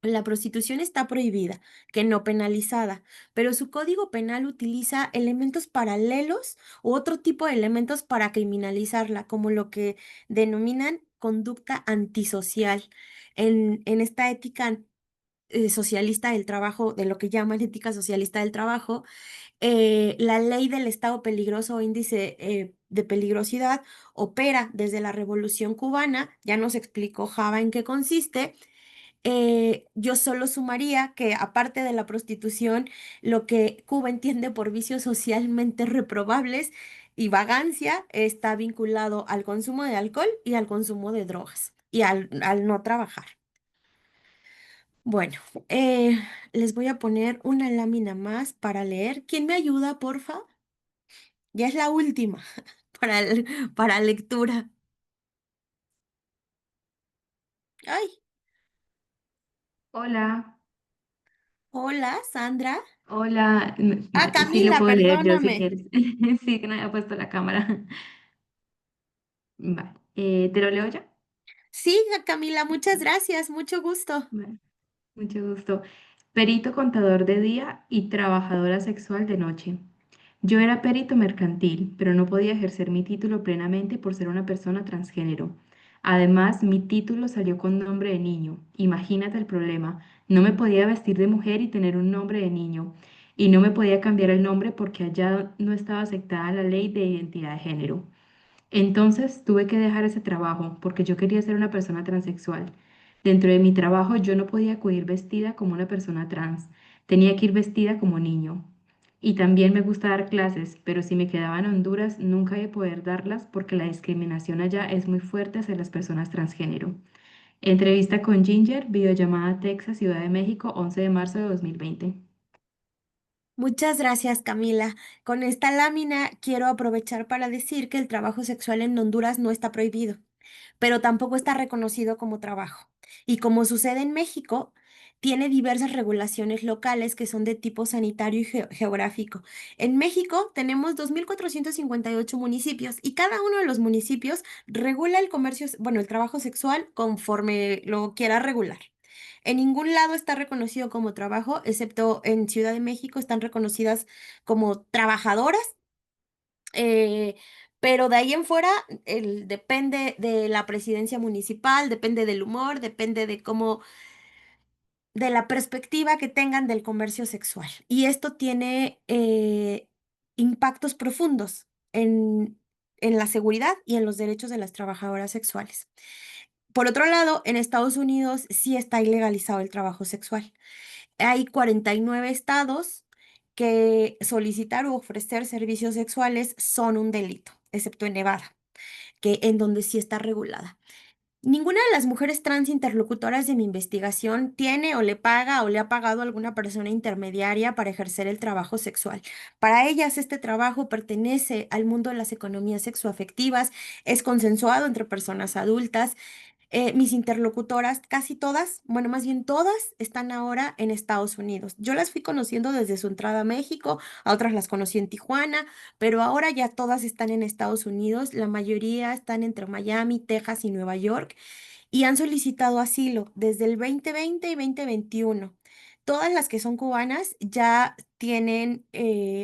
la prostitución está prohibida, que no penalizada, pero su código penal utiliza elementos paralelos u otro tipo de elementos para criminalizarla, como lo que denominan conducta antisocial. En esta ética socialista del trabajo, de lo que llaman ética socialista del trabajo, la ley del estado peligroso o índice de peligrosidad opera desde la Revolución Cubana, ya nos explicó Java en qué consiste. Yo solo sumaría que aparte de la prostitución, lo que Cuba entiende por vicios socialmente reprobables y vagancia está vinculado al consumo de alcohol y al consumo de drogas y al no trabajar. Bueno, eh, les voy a poner una lámina más para leer. ¿Quién me ayuda, porfa? Ya es la última para lectura. Ay, Hola, Hola, Sandra. Hola, Ah, sí lo Camila, puedo leer yo si perdóname. quieres. Sí, que no había puesto la cámara. Vale, ¿te lo leo ya? Sí, Camila, muchas gracias, mucho gusto. Vale, mucho gusto. Perito contador de día y trabajadora sexual de noche. Yo era perito mercantil, pero no podía ejercer mi título plenamente por ser una persona transgénero. Además, mi título salió con nombre de niño. Imagínate el problema. No me podía vestir de mujer y tener un nombre de niño. Y no me podía cambiar el nombre porque allá no estaba aceptada la ley de identidad de género. Entonces tuve que dejar ese trabajo porque yo quería ser una persona transexual. Dentro de mi trabajo yo no podía acudir vestida como una persona trans, tenía que ir vestida como niño. Y también me gusta dar clases, pero si me quedaba en Honduras nunca iba a poder darlas porque la discriminación allá es muy fuerte hacia las personas transgénero. Entrevista con Ginger, videollamada Texas, Ciudad de México, 11 de marzo de 2020. Muchas gracias, Camila. Con esta lámina quiero aprovechar para decir que el trabajo sexual en Honduras no está prohibido, pero tampoco está reconocido como trabajo. Y como sucede en México, tiene diversas regulaciones locales que son de tipo sanitario y geográfico. En México tenemos 2.458 municipios y cada uno de los municipios regula el comercio, bueno, el trabajo sexual conforme lo quiera regular. En ningún lado está reconocido como trabajo, excepto en Ciudad de México están reconocidas como trabajadoras, eh, pero de ahí en fuera depende de la presidencia municipal, depende del humor, depende de cómo, de la perspectiva que tengan del comercio sexual. Y esto tiene impactos profundos en la seguridad y en los derechos de las trabajadoras sexuales. Por otro lado, en Estados Unidos sí está ilegalizado el trabajo sexual. Hay 49 estados que solicitar u ofrecer servicios sexuales son un delito, excepto en Nevada, que en donde sí está regulada. Ninguna de las mujeres trans interlocutoras de mi investigación tiene o le paga o le ha pagado a alguna persona intermediaria para ejercer el trabajo sexual. Para ellas, este trabajo pertenece al mundo de las economías sexoafectivas, es consensuado entre personas adultas. Mis interlocutoras, casi todas, bueno, más bien todas, están ahora en Estados Unidos. Yo las fui conociendo desde su entrada a México, a otras las conocí en Tijuana, pero ahora ya todas están en Estados Unidos. La mayoría están entre Miami, Texas y Nueva York y han solicitado asilo desde el 2020 y 2021. Todas las que son cubanas ya tienen,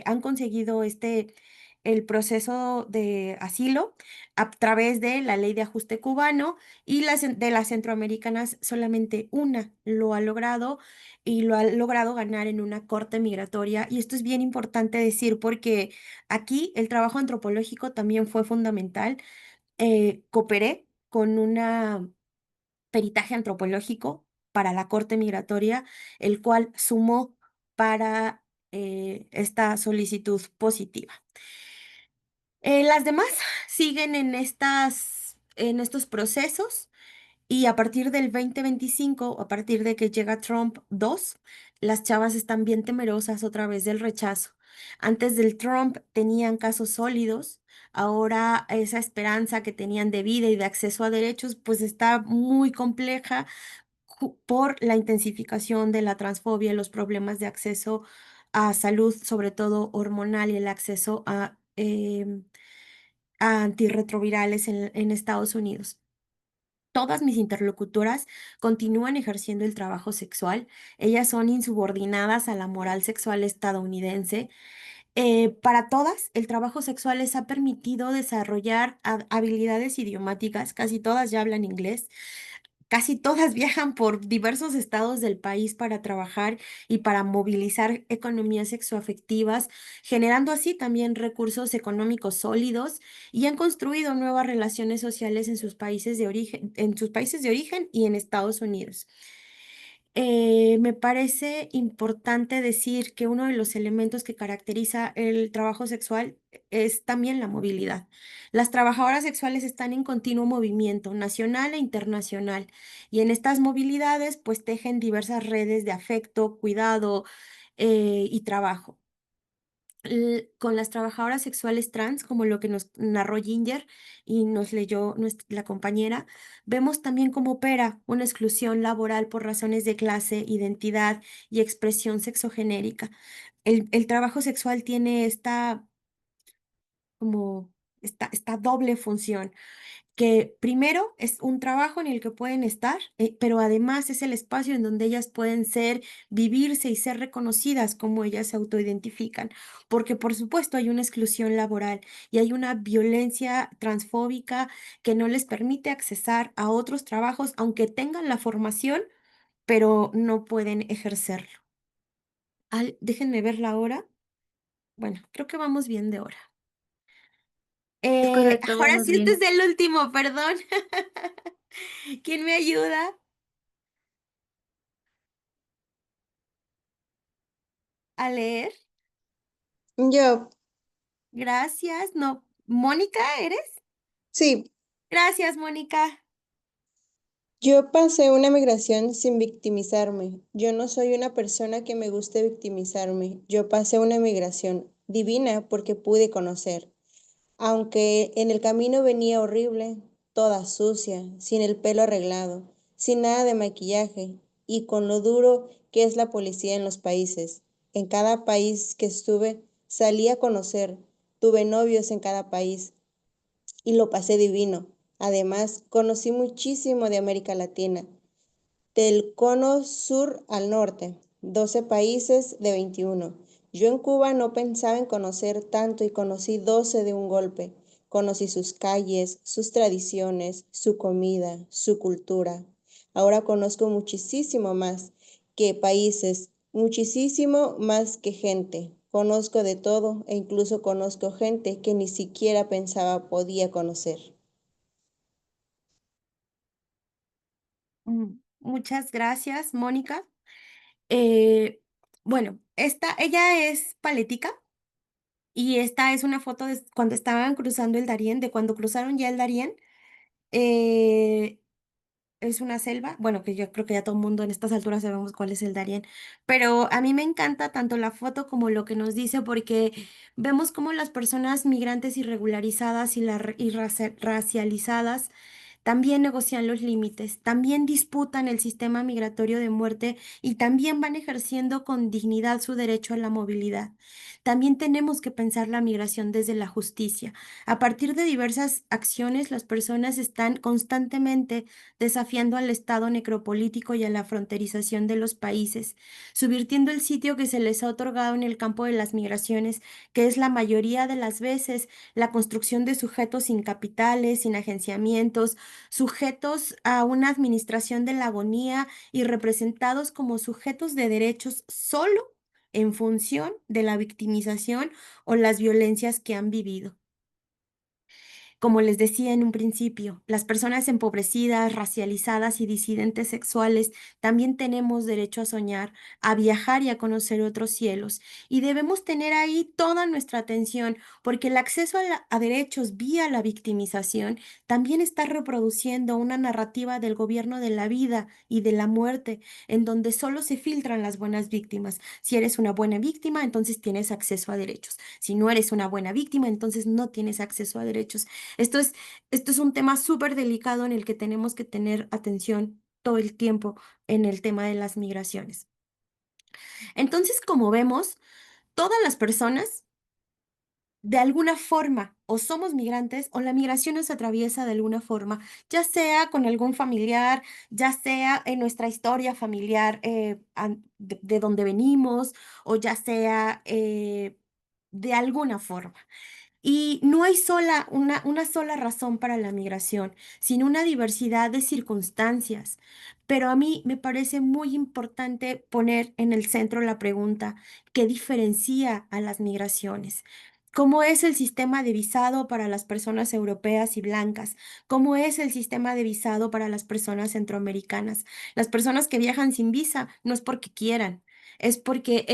han conseguido el proceso de asilo a través de la ley de ajuste cubano y de las centroamericanas solamente una lo ha logrado y lo ha logrado ganar en una corte migratoria. Y esto es bien importante decir porque aquí el trabajo antropológico también fue fundamental. Cooperé con una peritaje antropológico para la corte migratoria, el cual sumó para esta solicitud positiva. Las demás siguen en estos procesos y a partir del 2025, a partir de que llega Trump 2, las chavas están bien temerosas otra vez del rechazo. Antes del Trump tenían casos sólidos, ahora esa esperanza que tenían de vida y de acceso a derechos pues está muy compleja por la intensificación de la transfobia, los problemas de acceso a salud, sobre todo hormonal, y el acceso a antirretrovirales en Estados Unidos. Todas mis interlocutoras continúan ejerciendo el trabajo sexual. Ellas son insubordinadas a la moral sexual estadounidense. Para todas, el trabajo sexual les ha permitido desarrollar habilidades idiomáticas. Casi todas ya hablan inglés. Casi todas viajan por diversos estados del país para trabajar y para movilizar economías sexoafectivas, generando así también recursos económicos sólidos y han construido nuevas relaciones sociales en sus países de origen y en Estados Unidos. Me parece importante decir que uno de los elementos que caracteriza el trabajo sexual es también la movilidad. Las trabajadoras sexuales están en continuo movimiento nacional e internacional y en estas movilidades pues tejen diversas redes de afecto, cuidado y trabajo. con las trabajadoras sexuales trans, como lo que nos narró Ginger y nos leyó la compañera, vemos también cómo opera una exclusión laboral por razones de clase, identidad y expresión sexogenérica. El trabajo sexual tiene como esta doble función, que primero es un trabajo en el que pueden estar, pero además es el espacio en donde ellas pueden ser, vivirse y ser reconocidas como ellas se autoidentifican, porque por supuesto hay una exclusión laboral y hay una violencia transfóbica que no les permite accesar a otros trabajos, aunque tengan la formación, pero no pueden ejercerlo. Déjenme ver la hora. Bueno, creo que vamos bien de hora. Es correcto, Ahora vamos sí, este bien. es el último, perdón. ¿Quién me ayuda a leer? Yo, Gracias. No, Mónica, ¿eres? sí, Gracias, Mónica. yo pasé una migración sin victimizarme. Yo no soy una persona que me guste victimizarme. Yo pasé una migración divina porque pude conocer. Aunque en el camino venía horrible, toda sucia, sin el pelo arreglado, sin nada de maquillaje y con lo duro que es la policía en los países. En cada país que estuve, salí a conocer, tuve novios en cada país y lo pasé divino. Además, conocí muchísimo de América Latina, del cono sur al norte, 12 países de 21. Yo en Cuba no pensaba en conocer tanto y conocí 12 de un golpe. Conocí sus calles, sus tradiciones, su comida, su cultura. Ahora conozco muchísimo más que países, muchísimo más que gente. Conozco de todo e incluso conozco gente que ni siquiera pensaba podía conocer. Muchas gracias, Mónica. Bueno, ella es paletica y esta es una foto de cuando estaban cruzando el Darién, de cuando cruzaron ya el Darién. Eh, es una selva, bueno, que yo creo que ya todo el mundo en estas alturas sabemos cuál es el Darién, pero a mí me encanta tanto la foto como lo que nos dice porque vemos cómo las personas migrantes irregularizadas y racializadas también negocian los límites, también disputan el sistema migratorio de muerte y también van ejerciendo con dignidad su derecho a la movilidad. También tenemos que pensar la migración desde la justicia. A partir de diversas acciones, las personas están constantemente desafiando al Estado necropolítico y a la fronterización de los países, subvirtiendo el sitio que se les ha otorgado en el campo de las migraciones, que es la mayoría de las veces la construcción de sujetos sin capitales, sin agenciamientos, sujetos a una administración de la agonía y representados como sujetos de derechos solo en función de la victimización o las violencias que han vivido. Como les decía en un principio, las personas empobrecidas, racializadas y disidentes sexuales también tenemos derecho a soñar, a viajar y a conocer otros cielos. Y debemos tener ahí toda nuestra atención, porque el acceso a derechos vía la victimización también está reproduciendo una narrativa del gobierno de la vida y de la muerte, en donde solo se filtran las buenas víctimas. Si eres una buena víctima, entonces tienes acceso a derechos. Si no eres una buena víctima, entonces no tienes acceso a derechos. Esto es, esto es un tema súper delicado en el que tenemos que tener atención todo el tiempo en el tema de las migraciones. Entonces, como vemos, todas las personas, de alguna forma, o somos migrantes o la migración nos atraviesa de alguna forma, ya sea con algún familiar, ya sea en nuestra historia familiar de donde venimos, o ya sea de alguna forma. Y no hay una sola razón para la migración, sino una diversidad de circunstancias. Pero a mí me parece muy importante poner en el centro la pregunta, ¿qué diferencia a las migraciones? ¿Cómo es el sistema de visado para las personas europeas y blancas? ¿Cómo es el sistema de visado para las personas centroamericanas? Las personas que viajan sin visa no es porque quieran, es porque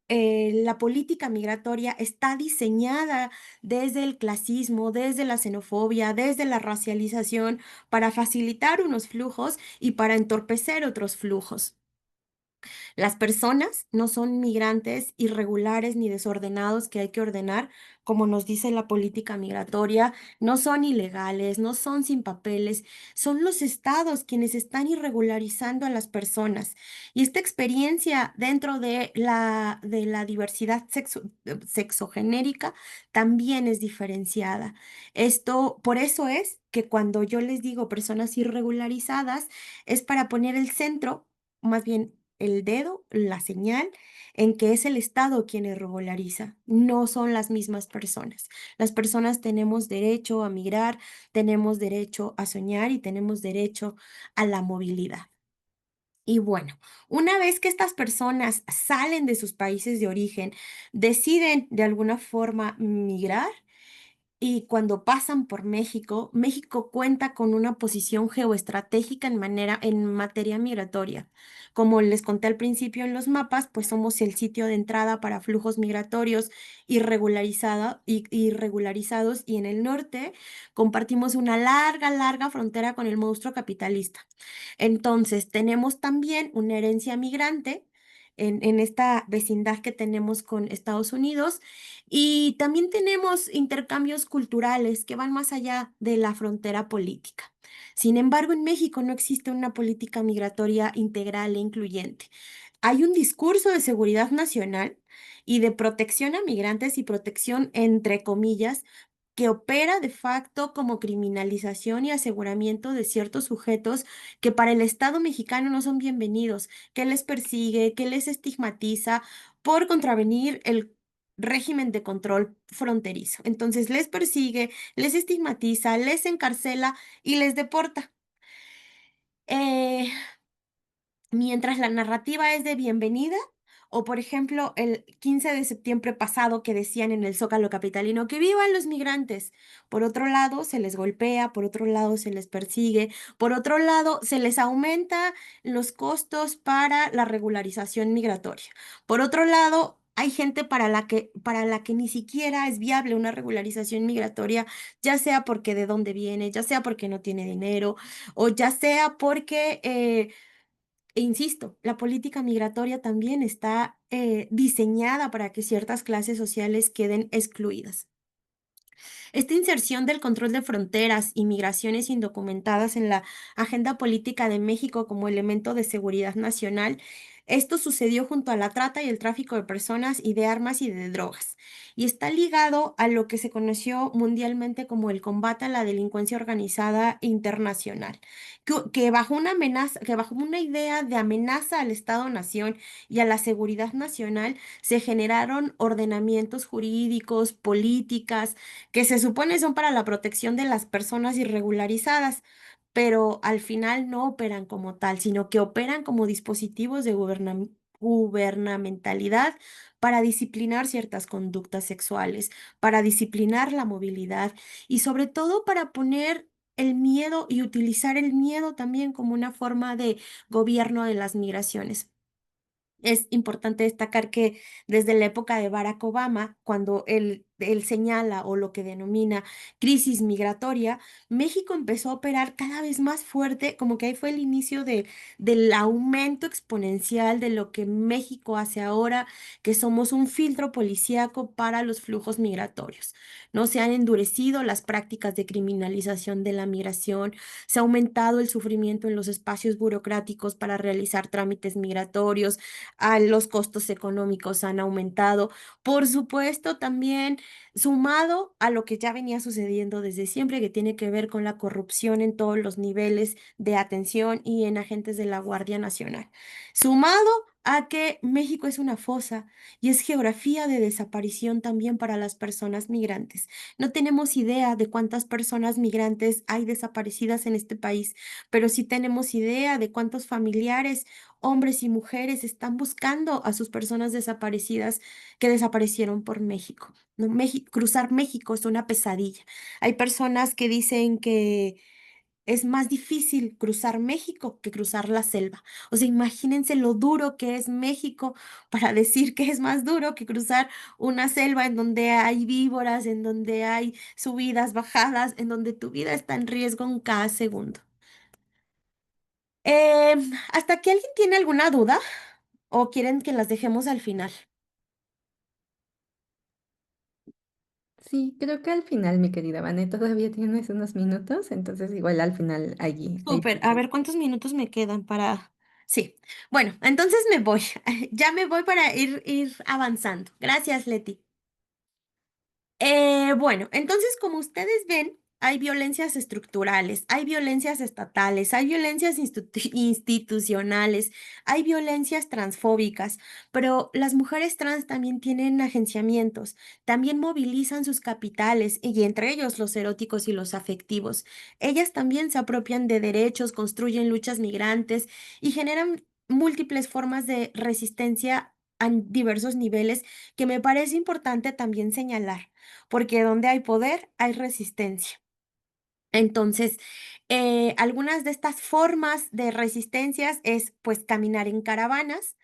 la política migratoria está diseñada desde el clasismo, desde la xenofobia, desde la racialización, para facilitar unos flujos y para entorpecer otros flujos. Las personas no son migrantes irregulares ni desordenados que hay que ordenar, como nos dice la política migratoria, no son ilegales, no son sin papeles, son los estados quienes están irregularizando a las personas. Y esta experiencia dentro de la diversidad sexogenérica también es diferenciada. Esto, por eso es que cuando yo les digo personas irregularizadas, es para poner el centro, más bien el dedo, la señal, en que es el Estado quien regulariza, no son las mismas personas. Las personas tenemos derecho a migrar, tenemos derecho a soñar y tenemos derecho a la movilidad. Y bueno, una vez que estas personas salen de sus países de origen, deciden de alguna forma migrar, y cuando pasan por México, México cuenta con una posición geoestratégica en materia migratoria. Como les conté al principio en los mapas, pues somos el sitio de entrada para flujos migratorios irregularizados y en el norte compartimos una larga frontera con el monstruo capitalista. Entonces, tenemos también una herencia migrante en esta vecindad que tenemos con Estados Unidos y también tenemos intercambios culturales que van más allá de la frontera política. Sin embargo, en México no existe una política migratoria integral e incluyente. Hay un discurso de seguridad nacional y de protección a migrantes y protección entre comillas que opera de facto como criminalización y aseguramiento de ciertos sujetos que para el Estado mexicano no son bienvenidos, que les persigue, que les estigmatiza por contravenir el régimen de control fronterizo. Entonces les persigue, les estigmatiza, les encarcela y les deporta. Eh, Mientras la narrativa es de bienvenida, o por ejemplo, el 15 de septiembre pasado que decían en el Zócalo capitalino que vivan los migrantes. Por otro lado, se les golpea, por otro lado, se les persigue, por otro lado, se les aumenta los costos para la regularización migratoria. Por otro lado, hay gente para la que ni siquiera es viable una regularización migratoria, ya sea porque de dónde viene, ya sea porque no tiene dinero, o ya sea porque e insisto, la política migratoria también está diseñada para que ciertas clases sociales queden excluidas. Esta inserción del control de fronteras y migraciones indocumentadas en la agenda política de México como elemento de seguridad nacional, esto sucedió junto a la trata y el tráfico de personas y de armas y de drogas, y está ligado a lo que se conoció mundialmente como el combate a la delincuencia organizada internacional, que bajo una amenaza, que bajo una idea de amenaza al Estado-nación y a la seguridad nacional, se generaron ordenamientos jurídicos, políticas, que se supone son para la protección de las personas irregularizadas, pero al final no operan como tal, sino que operan como dispositivos de gubernamentalidad para disciplinar ciertas conductas sexuales, para disciplinar la movilidad y sobre todo para poner el miedo y utilizar el miedo también como una forma de gobierno de las migraciones. Es importante destacar que desde la época de Barack Obama, cuando él señala o lo que denomina crisis migratoria, México empezó a operar cada vez más fuerte, como que ahí fue el inicio del aumento exponencial de lo que México hace ahora, que somos un filtro policíaco para los flujos migratorios. No se han endurecido las prácticas de criminalización de la migración, se ha aumentado el sufrimiento en los espacios burocráticos para realizar trámites migratorios, los costos económicos han aumentado. Por supuesto, también sumado a lo que ya venía sucediendo desde siempre, que tiene que ver con la corrupción en todos los niveles de atención y en agentes de la Guardia Nacional. Sumado a que México es una fosa y es geografía de desaparición también para las personas migrantes. No tenemos idea de cuántas personas migrantes hay desaparecidas en este país, pero sí tenemos idea de cuántos familiares, hombres y mujeres están buscando a sus personas desaparecidas que desaparecieron por México. No, cruzar México es una pesadilla. Hay personas que dicen que es más difícil cruzar México que cruzar la selva. O sea, imagínense lo duro que es México para decir que es más duro que cruzar una selva en donde hay víboras, en donde hay subidas, bajadas, en donde tu vida está en riesgo en cada segundo. ¿Hasta aquí alguien tiene alguna duda? ¿O quieren que las dejemos al final? Sí, creo que al final, mi querida Vane, todavía tienes unos minutos, entonces igual al final allí. Súper, a ver cuántos minutos me quedan para... Sí, bueno, entonces me voy. Ya me voy para ir avanzando. Gracias, Leti. Bueno, entonces como ustedes ven, hay violencias estructurales, hay violencias estatales, hay violencias institucionales, hay violencias transfóbicas, pero las mujeres trans también tienen agenciamientos, también movilizan sus capitales y entre ellos los eróticos y los afectivos. Ellas también se apropian de derechos, construyen luchas migrantes y generan múltiples formas de resistencia a diversos niveles que me parece importante también señalar porque donde hay poder hay resistencia. Entonces, algunas de estas formas de resistencias es pues caminar en caravanas.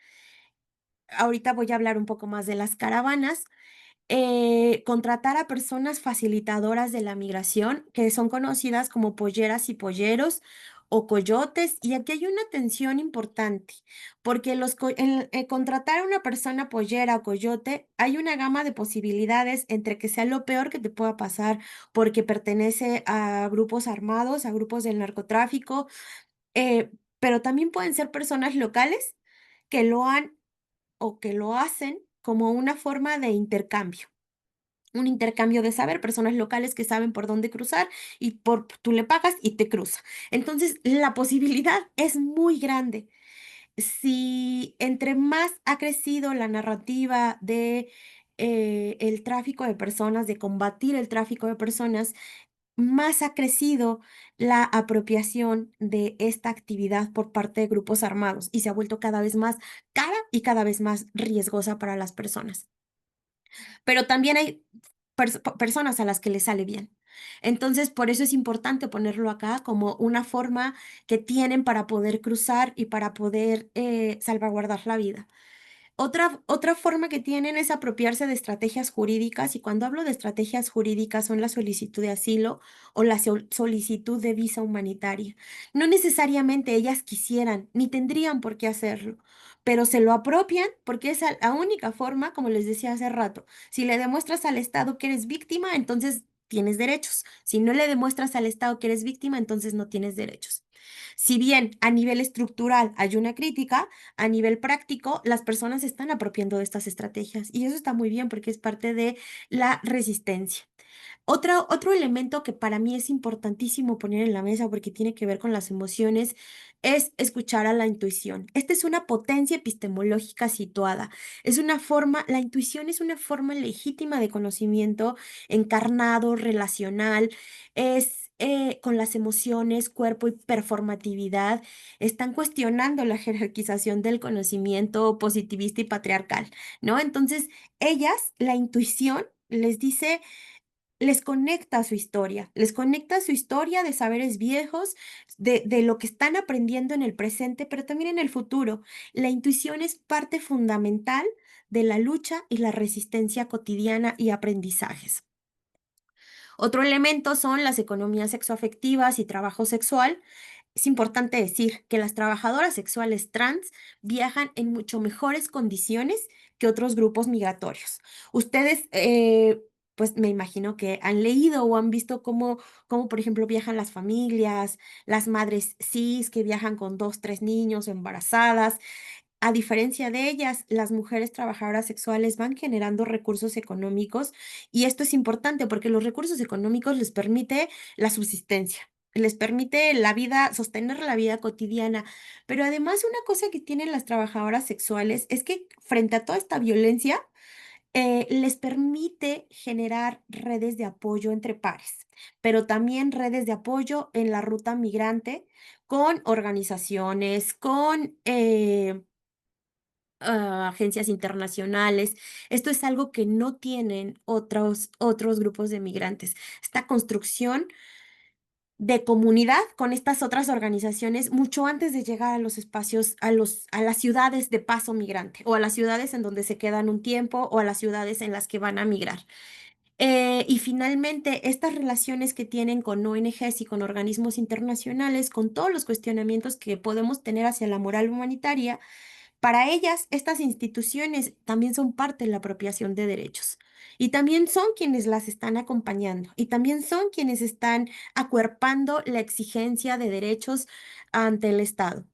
Ahorita voy a hablar un poco más de las caravanas. Contratar a personas facilitadoras de la migración, que son conocidas como polleras y polleros o coyotes. Y aquí hay una tensión importante, porque contratar a una persona pollera o coyote, hay una gama de posibilidades entre que sea lo peor que te pueda pasar porque pertenece a grupos armados, a grupos del narcotráfico, pero también pueden ser personas locales que lo han o que lo hacen como una forma de intercambio. Un intercambio de saber, personas locales que saben por dónde cruzar y tú le pagas y te cruza. Entonces, la posibilidad es muy grande. Si entre más ha crecido la narrativa de el tráfico de personas, de combatir el tráfico de personas, más ha crecido la apropiación de esta actividad por parte de grupos armados y se ha vuelto cada vez más cara y cada vez más riesgosa para las personas. Pero también hay personas a las que les sale bien. Entonces, por eso es importante ponerlo acá como una forma que tienen para poder cruzar y para poder salvaguardar la vida. Otra forma que tienen es apropiarse de estrategias jurídicas, y cuando hablo de estrategias jurídicas son la solicitud de asilo o la solicitud de visa humanitaria. No necesariamente ellas quisieran ni tendrían por qué hacerlo, pero se lo apropian porque es la única forma, como les decía hace rato, si le demuestras al Estado que eres víctima, entonces tienes derechos. Si no le demuestras al Estado que eres víctima, entonces no tienes derechos. Si bien a nivel estructural hay una crítica, a nivel práctico las personas se están apropiando de estas estrategias y eso está muy bien porque es parte de la resistencia. Otro elemento que para mí es importantísimo poner en la mesa porque tiene que ver con las emociones es escuchar a la intuición. Esta es una potencia epistemológica situada. Es una forma, la intuición es una forma legítima de conocimiento encarnado, relacional, es con las emociones, cuerpo y performatividad. Están cuestionando la jerarquización del conocimiento positivista y patriarcal, ¿no? Entonces, ellas, la intuición les dice les conecta a su historia de saberes viejos, de lo que están aprendiendo en el presente, pero también en el futuro. La intuición es parte fundamental de la lucha y la resistencia cotidiana y aprendizajes. Otro elemento son las economías sexoafectivas y trabajo sexual. Es importante decir que las trabajadoras sexuales trans viajan en mucho mejores condiciones que otros grupos migratorios. Ustedes, pues me imagino que han leído o han visto cómo, por ejemplo, viajan las familias, las madres cis que viajan con dos, tres niños o embarazadas. A diferencia de ellas, las mujeres trabajadoras sexuales van generando recursos económicos y esto es importante porque los recursos económicos les permite la subsistencia, les permite la vida, sostener la vida cotidiana. Pero además una cosa que tienen las trabajadoras sexuales es que frente a toda esta violencia, les permite generar redes de apoyo entre pares, pero también redes de apoyo en la ruta migrante con organizaciones, con agencias internacionales. Esto es algo que no tienen otros grupos de migrantes. Esta construcción de comunidad con estas otras organizaciones mucho antes de llegar a los espacios, a las ciudades de paso migrante o a las ciudades en donde se quedan un tiempo o a las ciudades en las que van a migrar. Y finalmente, estas relaciones que tienen con ONGs y con organismos internacionales, con todos los cuestionamientos que podemos tener hacia la moral humanitaria, Para ellas, estas instituciones también son parte de la apropiación de derechos y también son quienes las están acompañando y también son quienes están acuerpando la exigencia de derechos ante el Estado.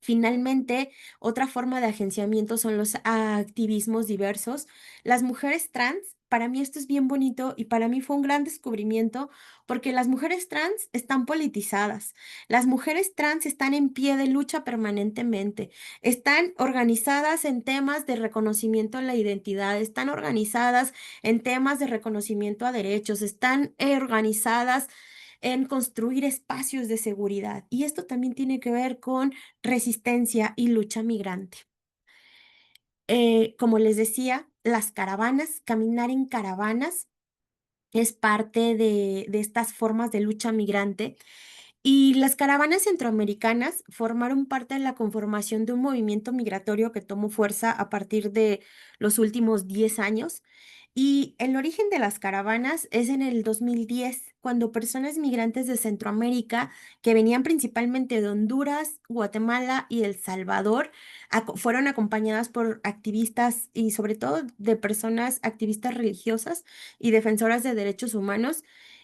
Finalmente, otra forma de agenciamiento son los activismos diversos. Las mujeres trans, para mí esto es bien bonito y para mí fue un gran descubrimiento porque las mujeres trans están politizadas. Las mujeres trans están en pie de lucha permanentemente. Están organizadas en temas de reconocimiento a la identidad, están organizadas en temas de reconocimiento a derechos, están organizadas en construir espacios de seguridad. Y esto también tiene que ver con resistencia y lucha migrante. Como les decía, las caravanas, caminar en caravanas es parte de estas formas de lucha migrante. Y las caravanas centroamericanas formaron parte de la conformación de un movimiento migratorio que tomó fuerza a partir de los últimos 10 años. Y el origen de las caravanas es en el 2010, cuando personas migrantes de Centroamérica, que venían principalmente de Honduras, Guatemala y El Salvador, fueron acompañadas por activistas y sobre todo de personas activistas religiosas y defensoras de derechos humanos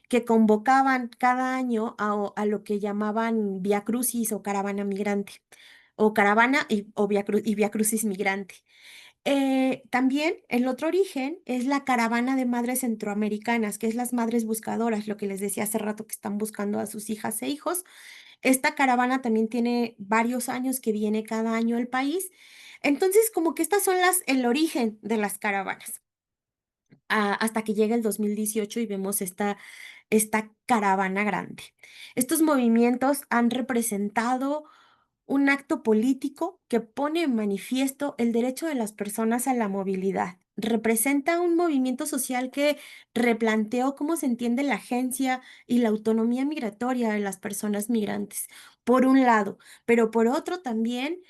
que convocaban cada año a lo que llamaban Vía Crucis o caravana migrante, o caravana o Vía Crucis migrante. También el otro origen es la caravana de madres centroamericanas, que es las madres buscadoras, lo que les decía hace rato que están buscando a sus hijas e hijos. Esta caravana también tiene varios años que viene cada año al país. Entonces, como que estas son el origen de las caravanas, hasta que llega el 2018 y vemos esta caravana grande. Estos movimientos han representado un acto político que pone en manifiesto el derecho de las personas a la movilidad. Representa un movimiento social que replanteó cómo se entiende la agencia y la autonomía migratoria de las personas migrantes, por un lado, pero por otro también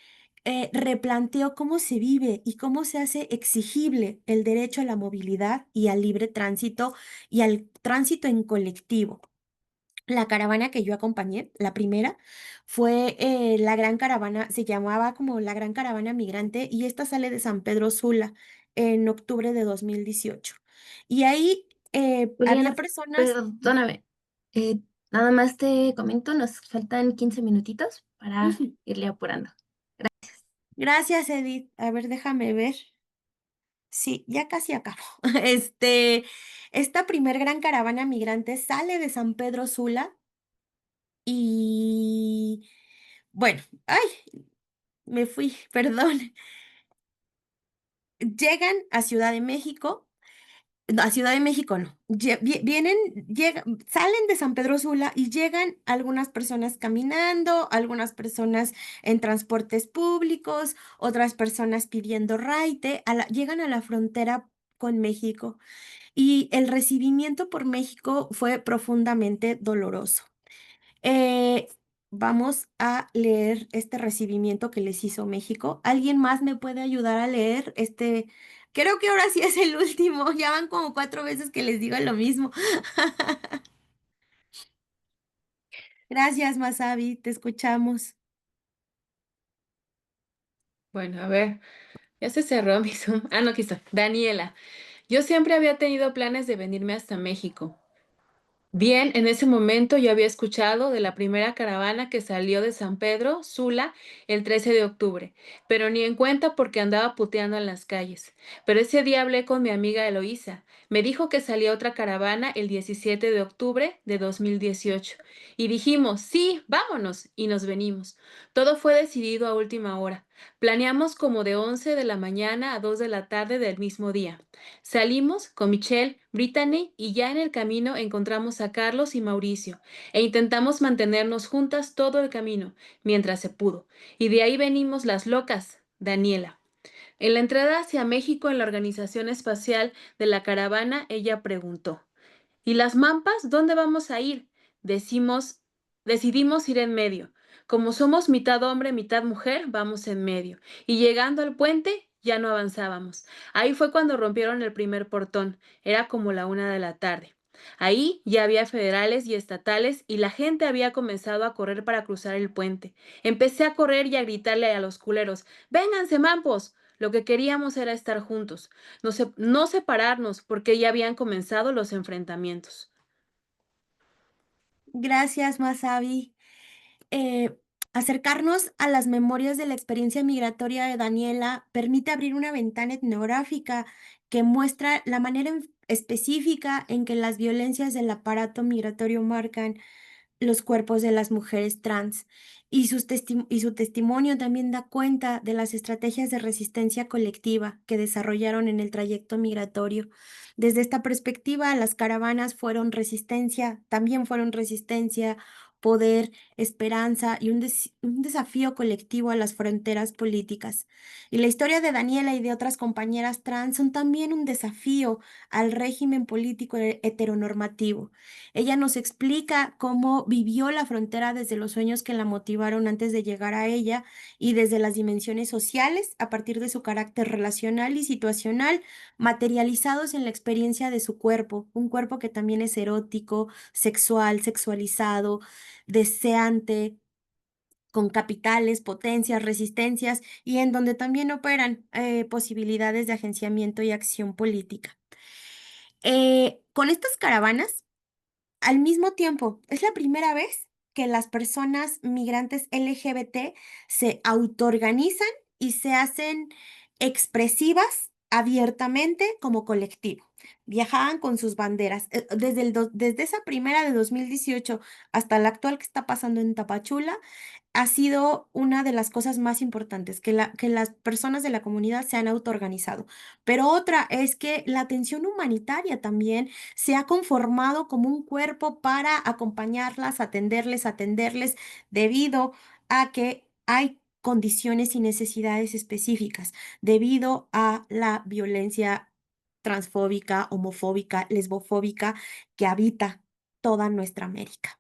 replanteó cómo se vive y cómo se hace exigible el derecho a la movilidad y al libre tránsito y al tránsito en colectivo. La caravana que yo acompañé, la primera, fue la gran caravana, se llamaba como la Gran Caravana Migrante y esta sale de San Pedro Sula en octubre de 2018. Y ahí había Juliana, personas. perdóname. eh, Nada más te comento, nos faltan 15 minutitos para Ujú. irle apurando. Gracias, Edith. A ver, déjame ver. Sí, ya casi acabo. Esta primer gran caravana migrante sale de San Pedro Sula y bueno, ay, me fui, perdón. Llegan a Ciudad de México, no, a Ciudad de México no, salen de San Pedro Sula y llegan algunas personas caminando, algunas personas en transportes públicos, otras personas pidiendo raite, llegan a la frontera con México. Y el recibimiento por México fue profundamente doloroso. Eh, Vamos a leer este recibimiento que les hizo México. ¿Alguien más me puede ayudar a leer este? Creo que ahora sí es el último. Ya van como 4 veces que les digo lo mismo. Gracias, Masabi. Te escuchamos. Bueno, a ver, ya se cerró mi Zoom. Ah, no, aquí está. Daniela, yo siempre había tenido planes de venirme hasta México. Bien, en ese momento yo había escuchado de la primera caravana que salió de San Pedro Sula el 13 de octubre, pero ni en cuenta porque andaba puteando en las calles. Pero ese día hablé con mi amiga Eloísa. Me dijo que salía otra caravana el 17 de octubre de 2018. Y dijimos, sí, vámonos, y nos venimos. Todo fue decidido a última hora. Planeamos como de 11 de la mañana a 2 de la tarde del mismo día. Salimos con Michelle, Brittany y ya en el camino encontramos a Carlos y Mauricio e intentamos mantenernos juntas todo el camino, mientras se pudo. Y de ahí venimos las locas, Daniela. En la entrada hacia México en la Organización Espacial de la Caravana, ella preguntó, ¿y las mampas dónde vamos a ir? Decimos, decidimos ir en medio. Como somos mitad hombre, mitad mujer, vamos en medio. Y llegando al puente, ya no avanzábamos. Ahí fue cuando rompieron el primer portón. Era como la 1 de la tarde. Ahí ya había federales y estatales y la gente había comenzado a correr para cruzar el puente. Empecé a correr y a gritarle a los culeros, ¡vénganse, mampos! Lo que queríamos era estar juntos, no separarnos, porque ya habían comenzado los enfrentamientos. Gracias, Masabi. eh, Acercarnos a las memorias de la experiencia migratoria de Daniela permite abrir una ventana etnográfica que muestra la manera específica en que las violencias del aparato migratorio marcan los cuerpos de las mujeres trans y su testimonio también da cuenta de las estrategias de resistencia colectiva que desarrollaron en el trayecto migratorio. Desde esta perspectiva, las caravanas fueron resistencia, también fueron resistencia, poder, esperanza y un desafío colectivo a las fronteras políticas. Y la historia de Daniela y de otras compañeras trans son también un desafío al régimen político heteronormativo. Ella nos explica cómo vivió la frontera desde los sueños que la motivaron antes de llegar a ella y desde las dimensiones sociales, a partir de su carácter relacional y situacional, materializados en la experiencia de su cuerpo, un cuerpo que también es erótico, sexual, sexualizado, deseante, con capitales, potencias, resistencias y en donde también operan posibilidades de agenciamiento y acción política. Con estas caravanas, al mismo tiempo, es la primera vez que las personas migrantes LGBT se autoorganizan y se hacen expresivas abiertamente como colectivo. Viajaban con sus banderas. Desde esa primera de 2018 hasta la actual que está pasando en Tapachula, ha sido una de las cosas más importantes, que las personas de la comunidad se han autoorganizado. Pero otra es que la atención humanitaria también se ha conformado como un cuerpo para acompañarlas, atenderles, debido a que hay condiciones y necesidades específicas, debido a la violencia transfóbica, homofóbica, lesbofóbica que habita toda nuestra América.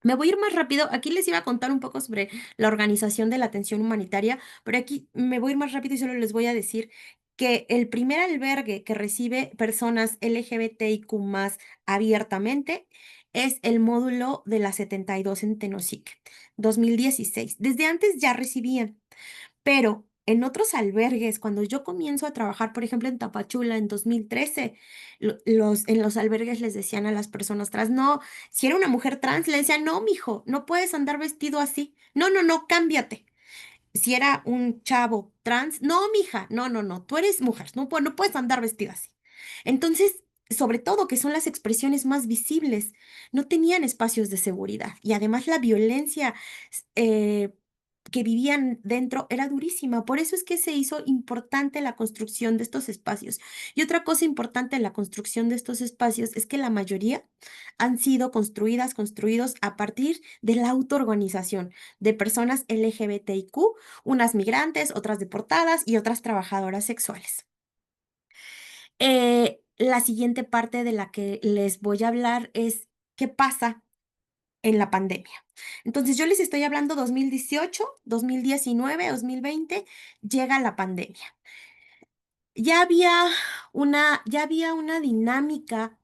Me voy a ir más rápido. Aquí les iba a contar un poco sobre la organización de la atención humanitaria, pero aquí me voy a ir más rápido y solo les voy a decir que el primer albergue que recibe personas LGBTIQ más abiertamente es el módulo de la 72 en Tenosique, 2016. Desde antes ya recibían. Pero en otros albergues, cuando yo comienzo a trabajar, por ejemplo, en Tapachula en 2013, en los albergues les decían a las personas trans, no, si era una mujer trans, le decían, no, mijo, no puedes andar vestido así. No, no, no, cámbiate. Si era un chavo trans, no, mija, no, no, no, tú eres mujer, no puedes andar vestida así. Entonces, sobre todo, que son las expresiones más visibles, no tenían espacios de seguridad y además la violencia eh, que vivían dentro era durísima. Por eso es que se hizo importante la construcción de estos espacios. Y otra cosa importante en la construcción de estos espacios es que la mayoría han sido construidos a partir de la autoorganización de personas LGBTIQ, unas migrantes, otras deportadas y otras trabajadoras sexuales. La siguiente parte de la que les voy a hablar es qué pasa en la pandemia. Entonces, yo les estoy hablando 2018, 2019, 2020, llega la pandemia. Ya había una dinámica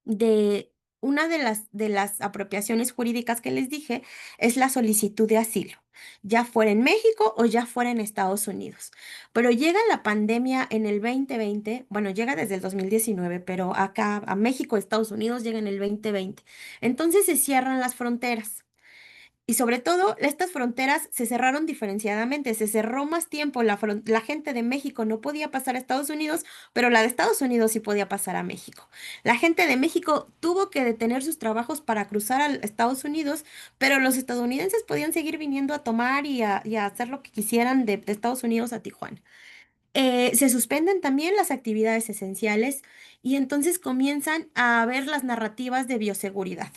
de una de las apropiaciones jurídicas que les dije es la solicitud de asilo, ya fuera en México o ya fuera en Estados Unidos. Pero llega la pandemia en el 2020, bueno, llega desde el 2019, pero acá a México, Estados Unidos llega en el 2020. Entonces se cierran las fronteras. Y sobre todo, estas fronteras se cerraron diferenciadamente. Se cerró más tiempo. La gente de México no podía pasar a Estados Unidos, pero la de Estados Unidos sí podía pasar a México. La gente de México tuvo que detener sus trabajos para cruzar a Estados Unidos, pero los estadounidenses podían seguir viniendo a tomar y a hacer lo que quisieran de Estados Unidos a Tijuana. Se suspenden también las actividades esenciales y entonces comienzan a haber las narrativas de bioseguridad.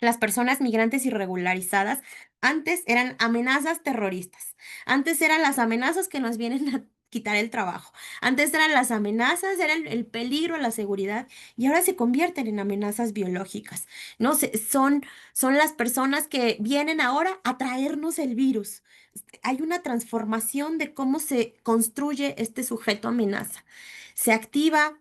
Las personas migrantes irregularizadas antes eran amenazas terroristas. Antes eran las amenazas que nos vienen a quitar el trabajo. Antes eran las amenazas, era el peligro a la seguridad y ahora se convierten en amenazas biológicas. No sé, son las personas que vienen ahora a traernos el virus. Hay una transformación de cómo se construye este sujeto amenaza. Se activa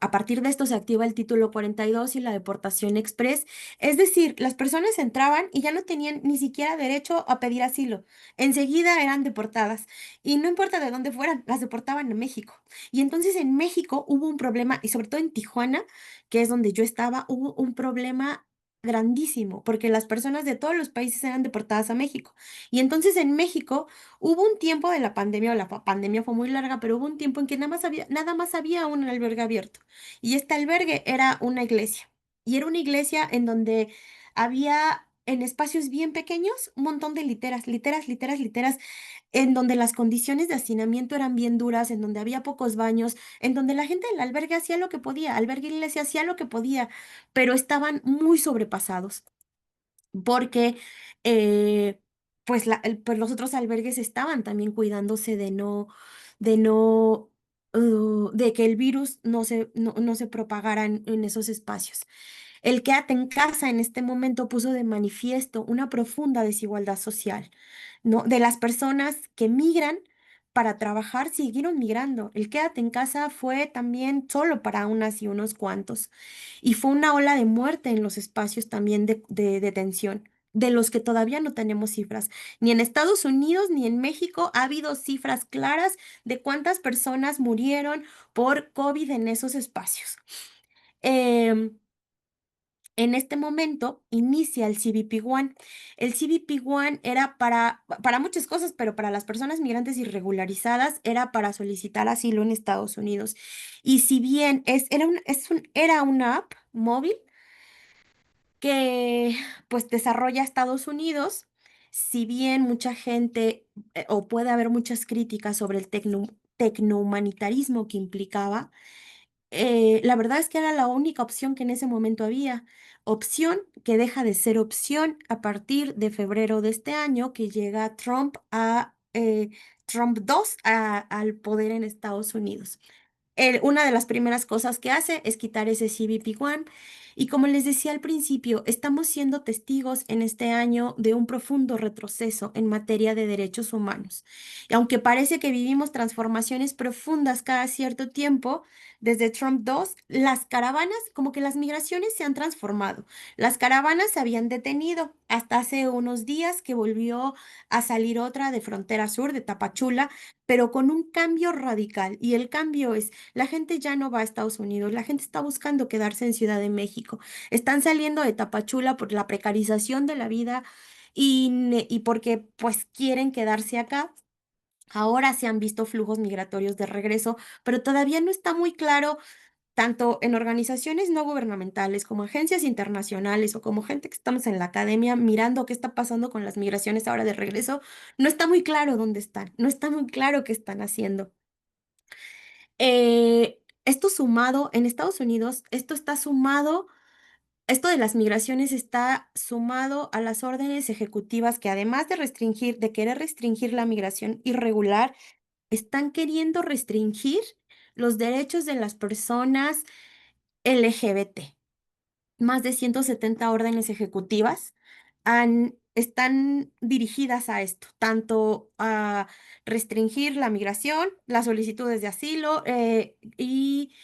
A partir de esto se activa el título 42 y la deportación express. Es decir, las personas entraban y ya no tenían ni siquiera derecho a pedir asilo. Enseguida eran deportadas. Y no importa de dónde fueran, las deportaban a México. Y entonces en México hubo un problema, y sobre todo en Tijuana, que es donde yo estaba, hubo un problema grandísimo, porque las personas de todos los países eran deportadas a México. Y entonces en México hubo un tiempo de la pandemia, o la pandemia fue muy larga, pero hubo un tiempo en que nada más había un albergue abierto. Y este albergue era una iglesia. Y era una iglesia en donde había en espacios bien pequeños un montón de literas, en donde las condiciones de hacinamiento eran bien duras, en donde había pocos baños, en donde la gente del albergue hacía lo que podía, albergue iglesia hacía lo que podía, pero estaban muy sobrepasados porque eh, pues los otros albergues estaban también cuidándose de no, de que el virus no se propagara en esos espacios. El quédate en casa en este momento puso de manifiesto una profunda desigualdad social, ¿no? De las personas que migran para trabajar, siguieron migrando. El quédate en casa fue también solo para unas y unos cuantos. Y fue una ola de muerte en los espacios también de detención, de los que todavía no tenemos cifras. Ni en Estados Unidos ni en México ha habido cifras claras de cuántas personas murieron por COVID en esos espacios. Em, en este momento inicia el CBP-1. El CBP-1 era para muchas cosas, pero para las personas migrantes irregularizadas era para solicitar asilo en Estados Unidos. Y si bien era una app móvil que pues desarrolla Estados Unidos, si bien mucha gente o puede haber muchas críticas sobre el tecnohumanitarismo que implicaba, la verdad es que era la única opción que en ese momento había. Opción que deja de ser opción a partir de febrero de este año, que llega Trump 2 al poder en Estados Unidos. Una de las primeras cosas que hace es quitar ese CBP-1 y como les decía al principio, estamos siendo testigos en este año de un profundo retroceso en materia de derechos humanos. Y aunque parece que vivimos transformaciones profundas cada cierto tiempo, desde Trump 2, las caravanas, como que las migraciones se han transformado. Las caravanas se habían detenido hasta hace unos días que volvió a salir otra de Frontera Sur, de Tapachula, pero con un cambio radical. Y el cambio es la gente ya no va a Estados Unidos, la gente está buscando quedarse en Ciudad de México. Están saliendo de Tapachula por la precarización de la vida y porque pues quieren quedarse acá. Ahora se han visto flujos migratorios de regreso, pero todavía no está muy claro, tanto en organizaciones no gubernamentales como agencias internacionales o como gente que estamos en la academia mirando qué está pasando con las migraciones ahora de regreso, no está muy claro dónde están, no está muy claro qué están haciendo. Esto sumado en Estados Unidos, esto de las migraciones está sumado a las órdenes ejecutivas que además de querer restringir la migración irregular, están queriendo restringir los derechos de las personas LGBT. Más de 170 órdenes ejecutivas están dirigidas a esto, tanto a restringir la migración, las solicitudes de asilo y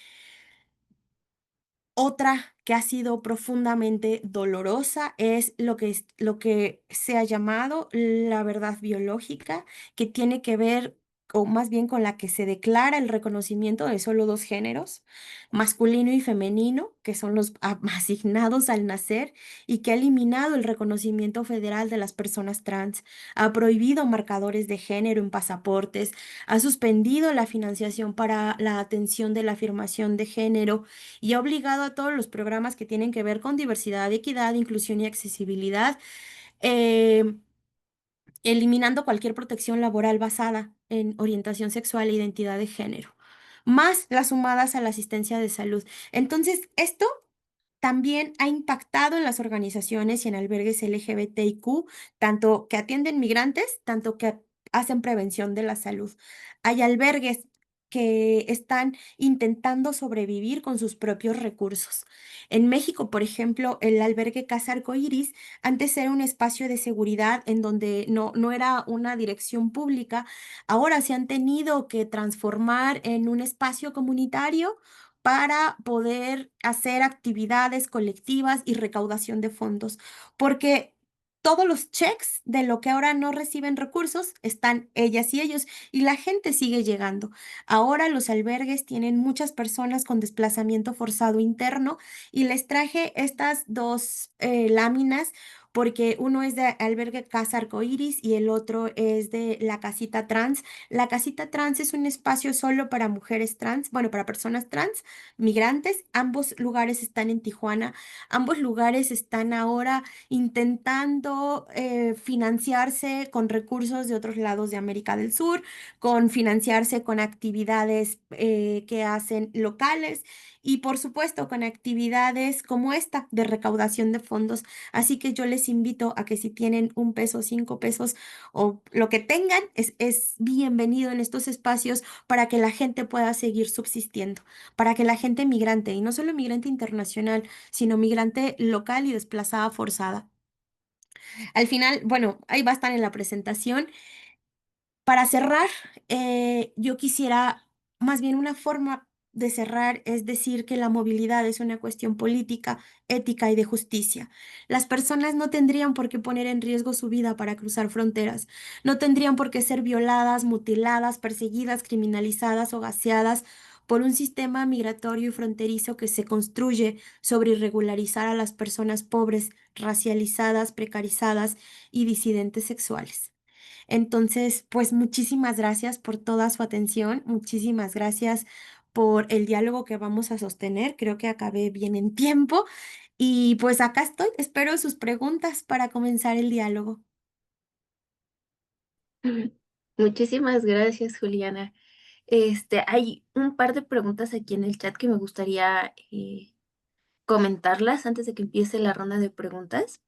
otra que ha sido profundamente dolorosa es lo que se ha llamado la verdad biológica, que tiene que ver, o más bien con la que se declara el reconocimiento de solo dos géneros, masculino y femenino, que son los asignados al nacer, y que ha eliminado el reconocimiento federal de las personas trans, ha prohibido marcadores de género en pasaportes, ha suspendido la financiación para la atención de la afirmación de género y ha obligado a todos los programas que tienen que ver con diversidad, equidad, inclusión y accesibilidad, eh, eliminando cualquier protección laboral basada en orientación sexual e identidad de género, más las sumadas a la asistencia de salud. Entonces, esto también ha impactado en las organizaciones y en albergues LGBTIQ, tanto que atienden migrantes, tanto que hacen prevención de la salud. Hay albergues que están intentando sobrevivir con sus propios recursos. En México, por ejemplo, el albergue Casa Arcoíris antes era un espacio de seguridad en donde no era una dirección pública. Ahora se han tenido que transformar en un espacio comunitario para poder hacer actividades colectivas y recaudación de fondos, porque todos los checks de lo que ahora no reciben recursos están ellas y ellos, y la gente sigue llegando. Ahora los albergues tienen muchas personas con desplazamiento forzado interno, y les traje estas dos láminas porque uno es de albergue Casa Arcoíris y el otro es de la casita trans. La casita trans es un espacio solo para mujeres trans, bueno, para personas trans, migrantes. Ambos lugares están en Tijuana. Ambos lugares están ahora intentando financiarse con recursos de otros lados de América del Sur, con financiarse con actividades que hacen locales y por supuesto con actividades como esta de recaudación de fondos. Así que yo les invito a que si tienen 1 peso, 5 pesos o lo que tengan, es bienvenido en estos espacios para que la gente pueda seguir subsistiendo, para que la gente migrante, y no solo migrante internacional, sino migrante local y desplazada forzada. Al final, bueno, ahí va a estar en la presentación. Para cerrar, yo quisiera, más bien una forma de cerrar es decir que la movilidad es una cuestión política, ética y de justicia. Las personas no tendrían por qué poner en riesgo su vida para cruzar fronteras, no tendrían por qué ser violadas, mutiladas, perseguidas, criminalizadas o gaseadas por un sistema migratorio y fronterizo que se construye sobre irregularizar a las personas pobres, racializadas, precarizadas y disidentes sexuales. Entonces, pues muchísimas gracias por toda su atención, muchísimas gracias por el diálogo que vamos a sostener. Creo que acabé bien en tiempo y pues acá estoy. Espero sus preguntas para comenzar el diálogo. Muchísimas gracias, Juliana. Hay un par de preguntas aquí en el chat que me gustaría comentarlas antes de que empiece la ronda de preguntas.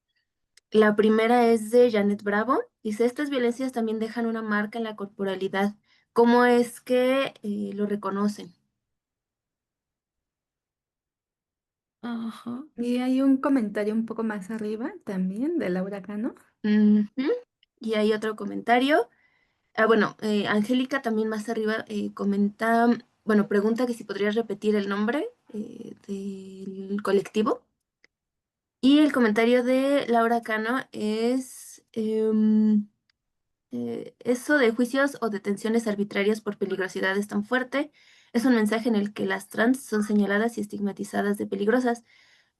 La primera es de Janet Bravo. Dice, estas violencias también dejan una marca en la corporalidad. ¿Cómo es que lo reconocen? Ajá. Y hay un comentario un poco más arriba también de Laura Cano. Ujú. Y hay otro comentario. Bueno, Angélica también más arriba comenta, bueno, pregunta que si podrías repetir el nombre del colectivo. Y el comentario de Laura Cano es eso de juicios o detenciones arbitrarias por peligrosidad es tan fuerte. Es un mensaje en el que las trans son señaladas y estigmatizadas de peligrosas,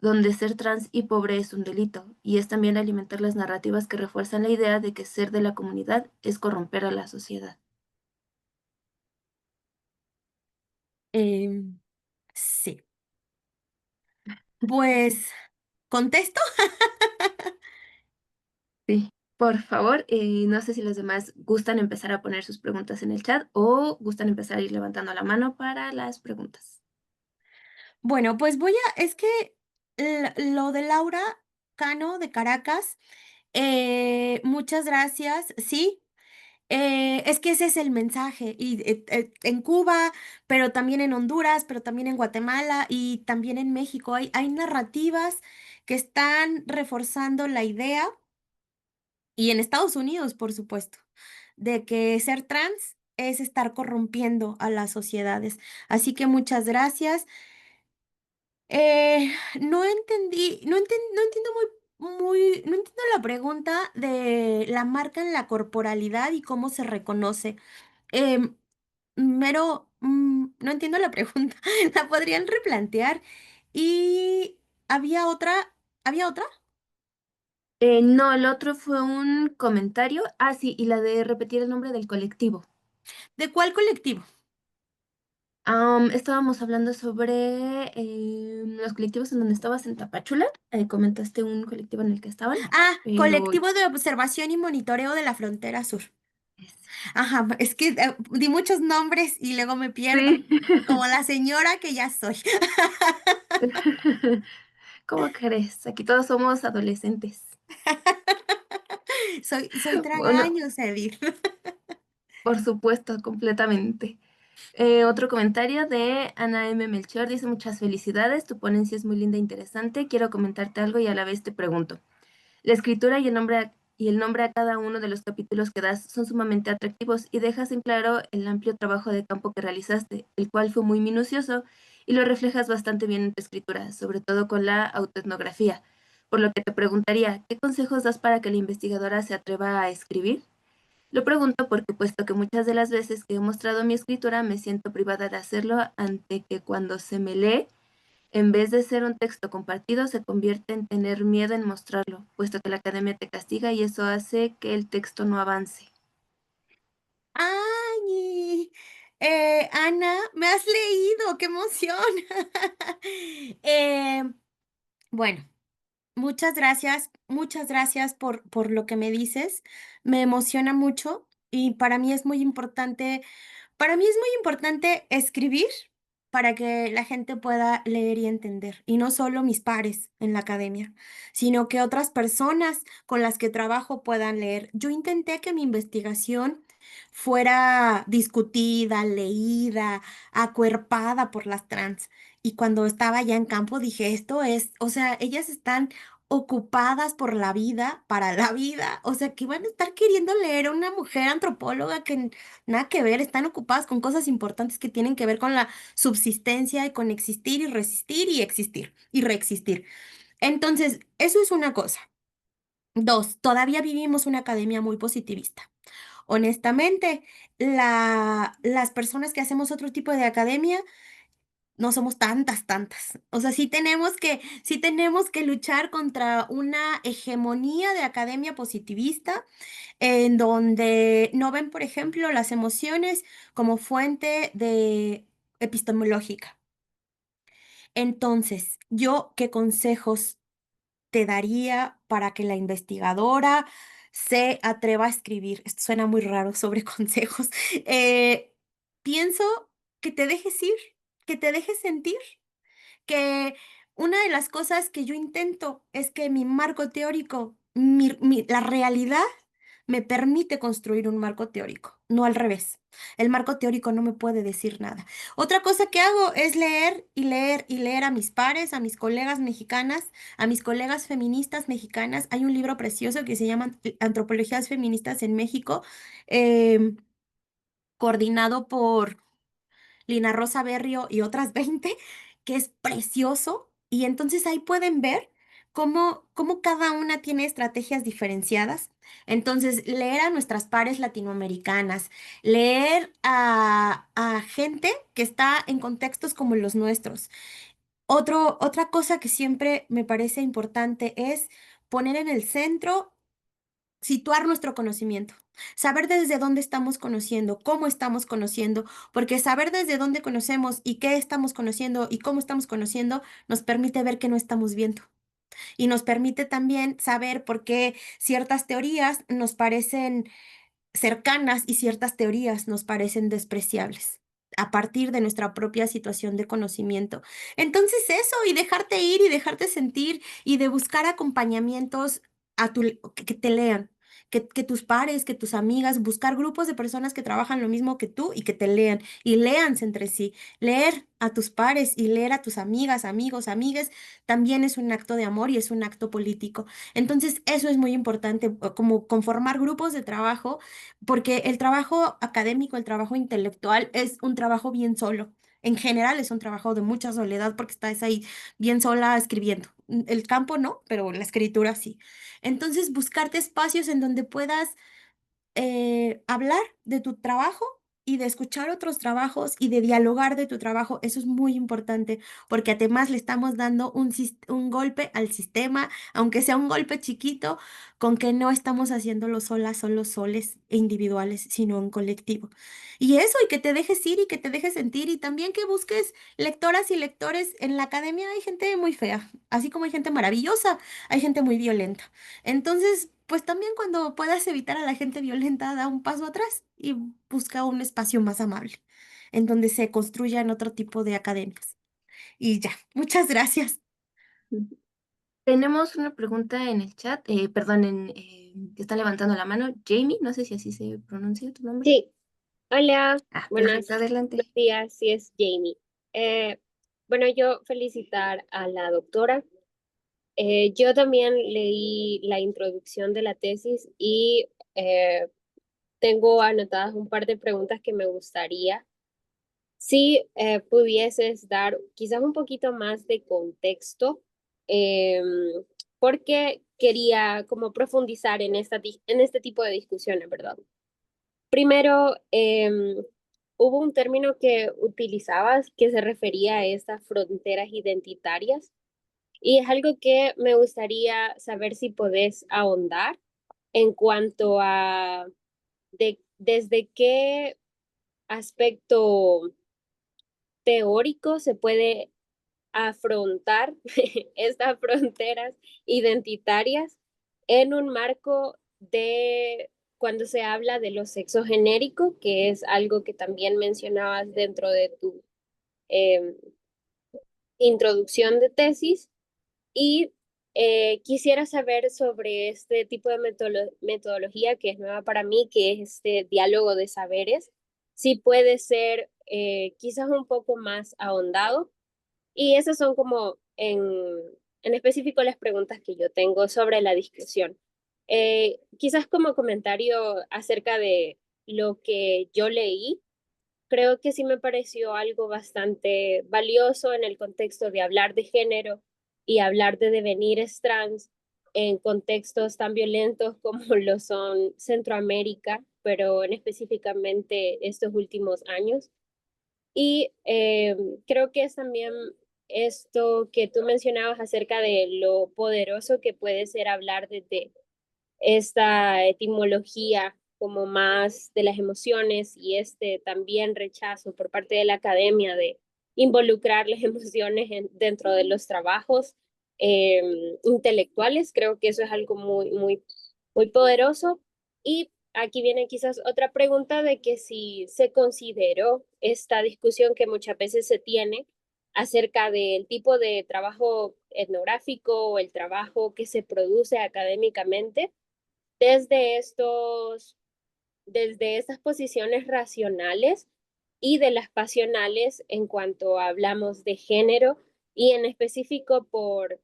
donde ser trans y pobre es un delito. Y es también alimentar las narrativas que refuerzan la idea de que ser de la comunidad es corromper a la sociedad. Sí. Pues, ¿contesto? Sí, por favor, no sé si los demás gustan empezar a poner sus preguntas en el chat o gustan empezar a ir levantando la mano para las preguntas. Bueno, pues es que lo de Laura Cano de Caracas, muchas gracias. Sí, es que ese es el mensaje. Y en Cuba, pero también en Honduras, pero también en Guatemala y también en México hay narrativas que están reforzando la idea, y en Estados Unidos, por supuesto, de que ser trans es estar corrompiendo a las sociedades. Así que muchas gracias. No entendí, no entiendo no entiendo la pregunta de la marca en la corporalidad y cómo se reconoce. Em, no entiendo la pregunta. ¿La podrían replantear? Y había otra. No, el otro fue un comentario. Ah, sí, y la de repetir el nombre del colectivo. ¿De cuál colectivo? Estábamos hablando sobre los colectivos en donde estabas en Tapachula. Comentaste un colectivo en el que estaban, Ah, pero Colectivo de Observación y Monitoreo de la Frontera Sur. es- Ajá, es que di muchos nombres y luego me pierdo, sí. como la señora que ya soy. ¿Cómo crees? Aquí todos somos adolescentes. Soy Bueno, tragaños, Edith. por supuesto, completamente. Otro comentario de Ana M. Melchor dice: muchas felicidades, tu ponencia es muy linda e interesante. Quiero comentarte algo y a la vez te pregunto. La escritura y el nombre a cada uno de los capítulos que das son sumamente atractivos y dejas en claro el amplio trabajo de campo que realizaste, el cual fue muy minucioso y lo reflejas bastante bien en tu escritura, sobre todo con la autoetnografía. Por lo que te preguntaría, ¿qué consejos das para que la investigadora se atreva a escribir? Lo pregunto porque puesto que muchas de las veces que he mostrado mi escritura me siento privada de hacerlo ante que cuando se me lee, en vez de ser un texto compartido, se convierte en tener miedo en mostrarlo, puesto que la academia te castiga y eso hace que el texto no avance. ¡Ay! Ana, me has leído, qué emoción. Eh, bueno, muchas gracias por lo que me dices. Me emociona mucho y para mí es muy importante escribir para que la gente pueda leer y entender, y no solo mis pares en la academia, sino que otras personas con las que trabajo puedan leer. Yo intenté que mi investigación fuera discutida, leída, acuerpada por las trans. Y cuando estaba ya en campo dije, esto es, o sea, ellas están ocupadas por la vida, para la vida, o sea, que van a estar queriendo leer a una mujer antropóloga que nada que ver, están ocupadas con cosas importantes que tienen que ver con la subsistencia y con existir y resistir y existir y reexistir. Entonces, eso es una cosa. Dos, todavía vivimos una academia muy positivista. Honestamente, las personas que hacemos otro tipo de academia no somos tantas. O sea, sí tenemos que luchar contra una hegemonía de academia positivista en donde no ven, por ejemplo, las emociones como fuente de epistemológica. Entonces, ¿yo qué consejos te daría para que la investigadora se atreva a escribir? Esto suena muy raro sobre consejos. Pienso que te dejes ir, que te dejes sentir, que una de las cosas que yo intento es que mi marco teórico, la realidad me permite construir un marco teórico, no al revés. El marco teórico no me puede decir nada. Otra cosa que hago es leer y leer y leer a mis pares, a mis colegas mexicanas, a mis colegas feministas mexicanas. Hay un libro precioso que se llama Antropologías Feministas en México, em, coordinado por Lina Rosa Berrio y otras 20, que es precioso. Y entonces ahí pueden ver cómo cada una tiene estrategias diferenciadas. Entonces, leer a nuestras pares latinoamericanas, leer a gente que está en contextos como los nuestros. Otra cosa que siempre me parece importante es poner en el centro, situar nuestro conocimiento, saber desde dónde estamos conociendo, cómo estamos conociendo, porque saber desde dónde conocemos y qué estamos conociendo y cómo estamos conociendo nos permite ver que no estamos viendo. Y nos permite también saber por qué ciertas teorías nos parecen cercanas y ciertas teorías nos parecen despreciables a partir de nuestra propia situación de conocimiento. Entonces eso, y dejarte ir y dejarte sentir y de buscar acompañamientos que te lean. Que tus pares, que tus amigas, buscar grupos de personas que trabajan lo mismo que tú y que te lean y léanse entre sí. Leer a tus pares y leer a tus amigas, amigos, amigues, también es un acto de amor y es un acto político. Entonces, eso es muy importante, como conformar grupos de trabajo, porque el trabajo académico, el trabajo intelectual es un trabajo bien solo. En general es un trabajo de mucha soledad porque estás ahí bien sola escribiendo. El campo no, pero la escritura sí. Entonces, buscarte espacios en donde puedas hablar de tu trabajo y de escuchar otros trabajos y de dialogar de tu trabajo, eso es muy importante porque además le estamos dando un golpe al sistema, aunque sea un golpe chiquito, con que no estamos haciéndolo solas, solo soles e individuales, sino en colectivo. Y eso, y que te dejes ir y que te dejes sentir y también que busques lectoras y lectores. En la academia hay gente muy fea, así como hay gente maravillosa, hay gente muy violenta. Entonces, pues también cuando puedas evitar a la gente violenta, da un paso atrás y busca un espacio más amable, en donde se construyan otro tipo de academias. Y ya, muchas gracias. Tenemos una pregunta en el chat, perdón, que está levantando la mano. Jamie, no sé si así se pronuncia tu nombre. Sí, Hola, Perfecto, adelante. buenos días, sí es Jamie. Eh, bueno, yo felicitar a la doctora. Yo también leí la introducción de la tesis y tengo anotadas un par de preguntas que me gustaría. Si pudieses dar quizás un poquito más de contexto, em, porque quería como profundizar en en este tipo de discusiones, ¿verdad? Primero, hubo un término que utilizabas que se refería a estas fronteras identitarias y es algo que me gustaría saber si podés ahondar en cuanto a desde qué aspecto teórico se puede afrontar estas fronteras identitarias en un marco de cuando se habla de lo sexogenérico, que es algo que también mencionabas dentro de tu eh, introducción de tesis. Y quisiera saber sobre este tipo de metodología que es nueva para mí, que es este diálogo de saberes, si puede ser quizás un poco más ahondado y esas son como en específico las preguntas que yo tengo sobre la discusión. Quizás como comentario acerca de lo que yo leí, creo que sí me pareció algo bastante valioso en el contexto de hablar de género y hablar de devenires trans en contextos tan violentos como lo son Centroamérica, pero en específicamente estos últimos años. Y creo que es también esto que tú mencionabas acerca de lo poderoso que puede ser hablar desde esta etimología como más de las emociones y este también rechazo por parte de la academia de involucrar las emociones dentro de los trabajos eh, intelectuales. Creo que eso es algo muy poderoso. Y aquí viene quizás otra pregunta de que si se consideró esta discusión que muchas veces se tiene acerca del tipo de trabajo etnográfico o el trabajo que se produce académicamente desde desde estas posiciones racionales y de las pasionales en cuanto hablamos de género y en específico por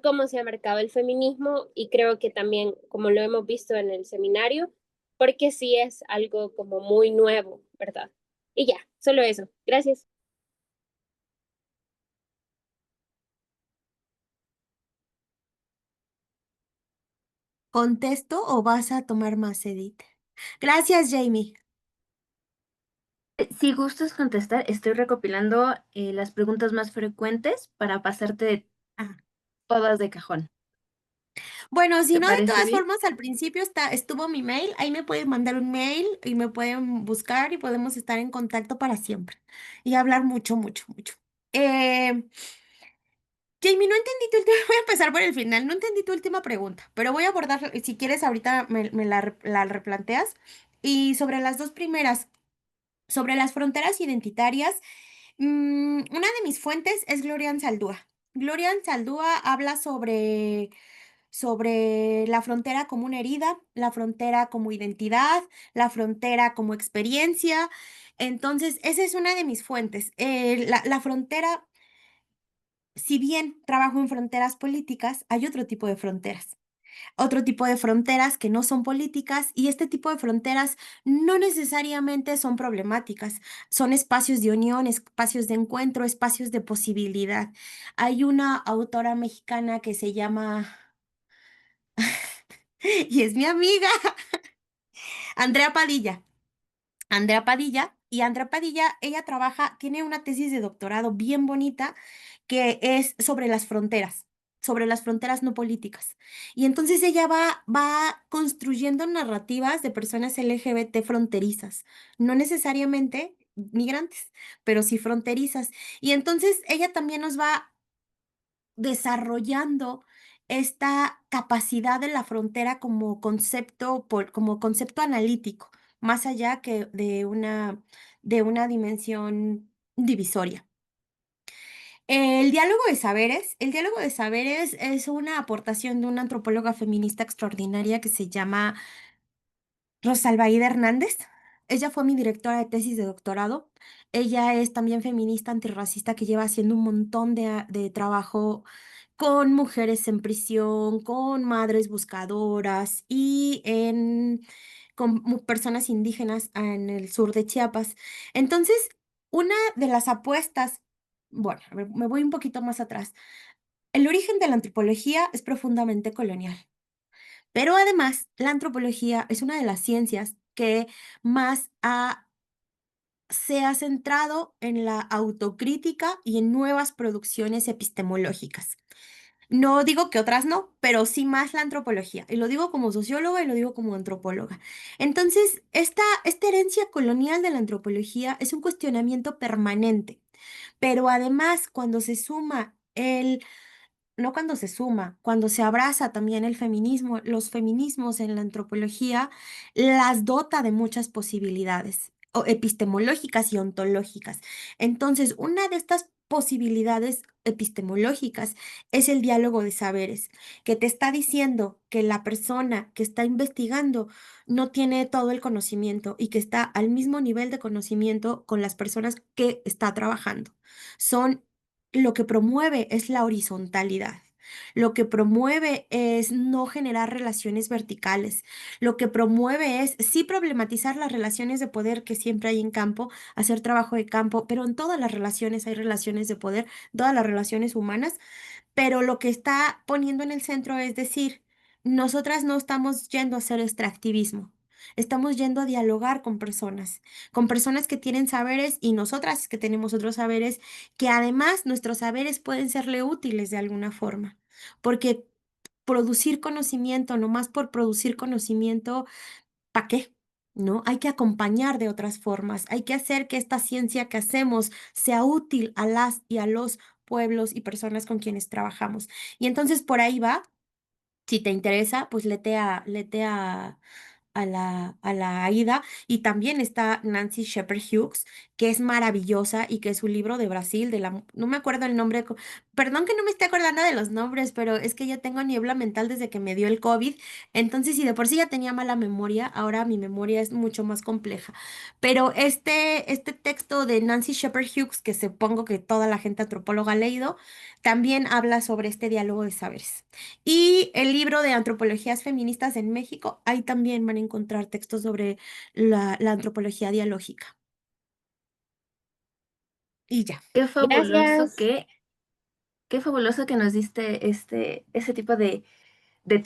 cómo se ha marcado el feminismo y creo que también, como lo hemos visto en el seminario, porque sí es algo como muy nuevo, ¿verdad? Y ya, solo eso. Gracias. ¿Contesto o vas a tomar más, Edith? Gracias, Jamie. Si gustas contestar, estoy recopilando las preguntas más frecuentes para pasarte Ah. todas de cajón. Bueno, si ¿Te no, de parece todas bien? formas, al principio estuvo mi mail, ahí me pueden mandar un mail y me pueden buscar y podemos estar en contacto para siempre y hablar mucho, mucho, mucho. Eh, Jamie, no entendí tu última, voy a empezar por el final, no entendí tu última pregunta, pero voy a abordar, si quieres, ahorita me la replanteas. Y sobre las dos primeras, sobre las fronteras identitarias, una de mis fuentes es Gloria Anzaldúa. Gloria Anzaldúa habla sobre la frontera como una herida, la frontera como identidad, la frontera como experiencia. Entonces, esa es una de mis fuentes. La frontera, si bien trabajo en fronteras políticas, hay otro tipo de fronteras. Otro tipo de fronteras que no son políticas y este tipo de fronteras no necesariamente son problemáticas, son espacios de unión, espacios de encuentro, espacios de posibilidad. Hay una autora mexicana que se llama, y es mi amiga, Andrea Padilla. Andrea Padilla, y Andrea Padilla, ella trabaja, tiene una tesis de doctorado bien bonita que es sobre las fronteras no políticas. Y entonces ella va construyendo narrativas de personas LGBT fronterizas, no necesariamente migrantes, pero sí fronterizas. Y entonces ella también nos va desarrollando esta capacidad de la frontera como concepto, como concepto analítico, más allá que de una dimensión divisoria. El diálogo de saberes es una aportación de una antropóloga feminista extraordinaria que se llama Rosalba Ida Hernández. ella fue mi directora de tesis de doctorado. Ella es también feminista antirracista que lleva haciendo un montón de trabajo con mujeres en prisión, con madres buscadoras y con personas indígenas en el sur de Chiapas. Entonces, una de las apuestas, bueno, a ver, me voy un poquito más atrás. El origen de la antropología es profundamente colonial, pero además la antropología es una de las ciencias que más se ha centrado en la autocrítica y en nuevas producciones epistemológicas. No digo que otras no, pero sí más la antropología. Y lo digo como socióloga y lo digo como antropóloga. Entonces, esta herencia colonial de la antropología es un cuestionamiento permanente. Pero además, cuando se suma no cuando se suma, cuando se abraza también el feminismo, los feminismos en la antropología, las dota de muchas posibilidades epistemológicas y ontológicas. Entonces, una de estas posibilidades epistemológicas es el diálogo de saberes, que te está diciendo que la persona que está investigando no tiene todo el conocimiento y que está al mismo nivel de conocimiento con las personas que está trabajando. Son lo que promueve es la horizontalidad. Lo que promueve es no generar relaciones verticales. Lo que promueve es sí problematizar las relaciones de poder que siempre hay en campo, hacer trabajo de campo, pero en todas las relaciones hay relaciones de poder, todas las relaciones humanas, pero lo que está poniendo en el centro es decir, nosotras no estamos yendo a hacer extractivismo, estamos yendo a dialogar con personas que tienen saberes y nosotras que tenemos otros saberes, que además nuestros saberes pueden serle útiles de alguna forma, porque producir conocimiento, nomás por producir conocimiento, ¿para qué? ¿No? Hay que acompañar de otras formas, hay que hacer que esta ciencia que hacemos sea útil a las y a los pueblos y personas con quienes trabajamos. Y entonces por ahí va, si te interesa, pues lete a la Aida. Y también está Nancy Shepherd Hughes, que es maravillosa y que es un libro de Brasil, no me acuerdo el nombre, perdón que no me esté acordando de los nombres, pero es que yo tengo niebla mental desde que me dio el COVID. Entonces, si de por sí ya tenía mala memoria, ahora mi memoria es mucho más compleja. Pero este texto de Nancy Shepherd Hughes, que supongo que toda la gente antropóloga ha leído, también habla sobre este diálogo de saberes. Y el libro de Antropologías Feministas en México, ahí también van a encontrar textos sobre la antropología dialógica. Y ya. Qué fabuloso Gracias. qué fabuloso que nos diste ese tipo de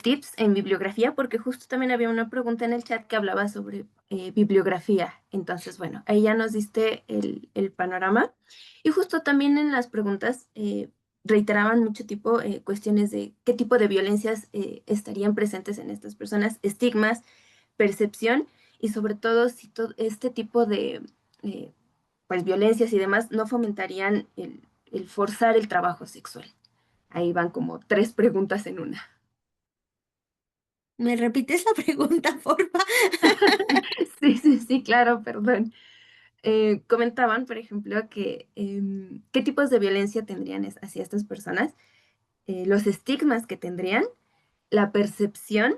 tips en bibliografía, porque justo también había una pregunta en el chat que hablaba sobre bibliografía. Entonces, bueno, ahí ya nos diste el panorama. Y justo también en las preguntas reiteraban mucho tipo cuestiones de qué tipo de violencias estarían presentes en estas personas, estigmas, percepción y sobre todo si este tipo de eh, pues violencias y demás no fomentarían el forzar el trabajo sexual. Ahí van como 3 preguntas en una. ¿Me repites la pregunta, porfa? Sí, sí, sí, claro, perdón. Comentaban, por ejemplo, que qué tipos de violencia tendrían hacia estas personas, los estigmas que tendrían, la percepción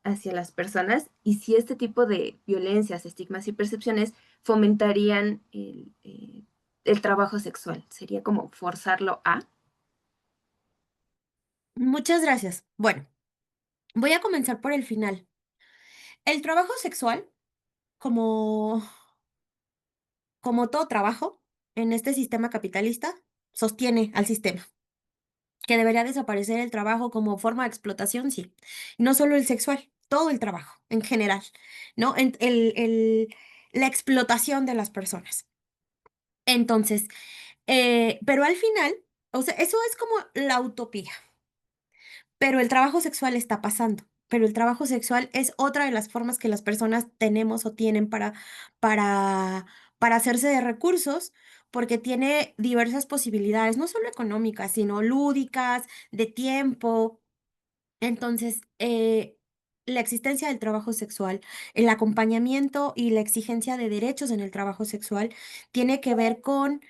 hacia las personas y si este tipo de violencias, estigmas y percepciones fomentarían el trabajo sexual. Sería como forzarlo a. Muchas gracias. Bueno, voy a comenzar por el final. El trabajo sexual, como, como todo trabajo en este sistema capitalista, sostiene al sistema. Que debería desaparecer el trabajo como forma de explotación, sí. No solo el sexual, todo el trabajo en general, ¿no? La explotación de las personas. Entonces, pero al final, o sea, eso es como la utopía, pero el trabajo sexual está pasando. Pero el trabajo sexual es otra de las formas que las personas tenemos o tienen para, para hacerse de recursos, porque tiene diversas posibilidades, no solo económicas, sino lúdicas, de tiempo. Entonces, la existencia del trabajo sexual, el acompañamiento y la exigencia de derechos en el trabajo sexual tiene que ver con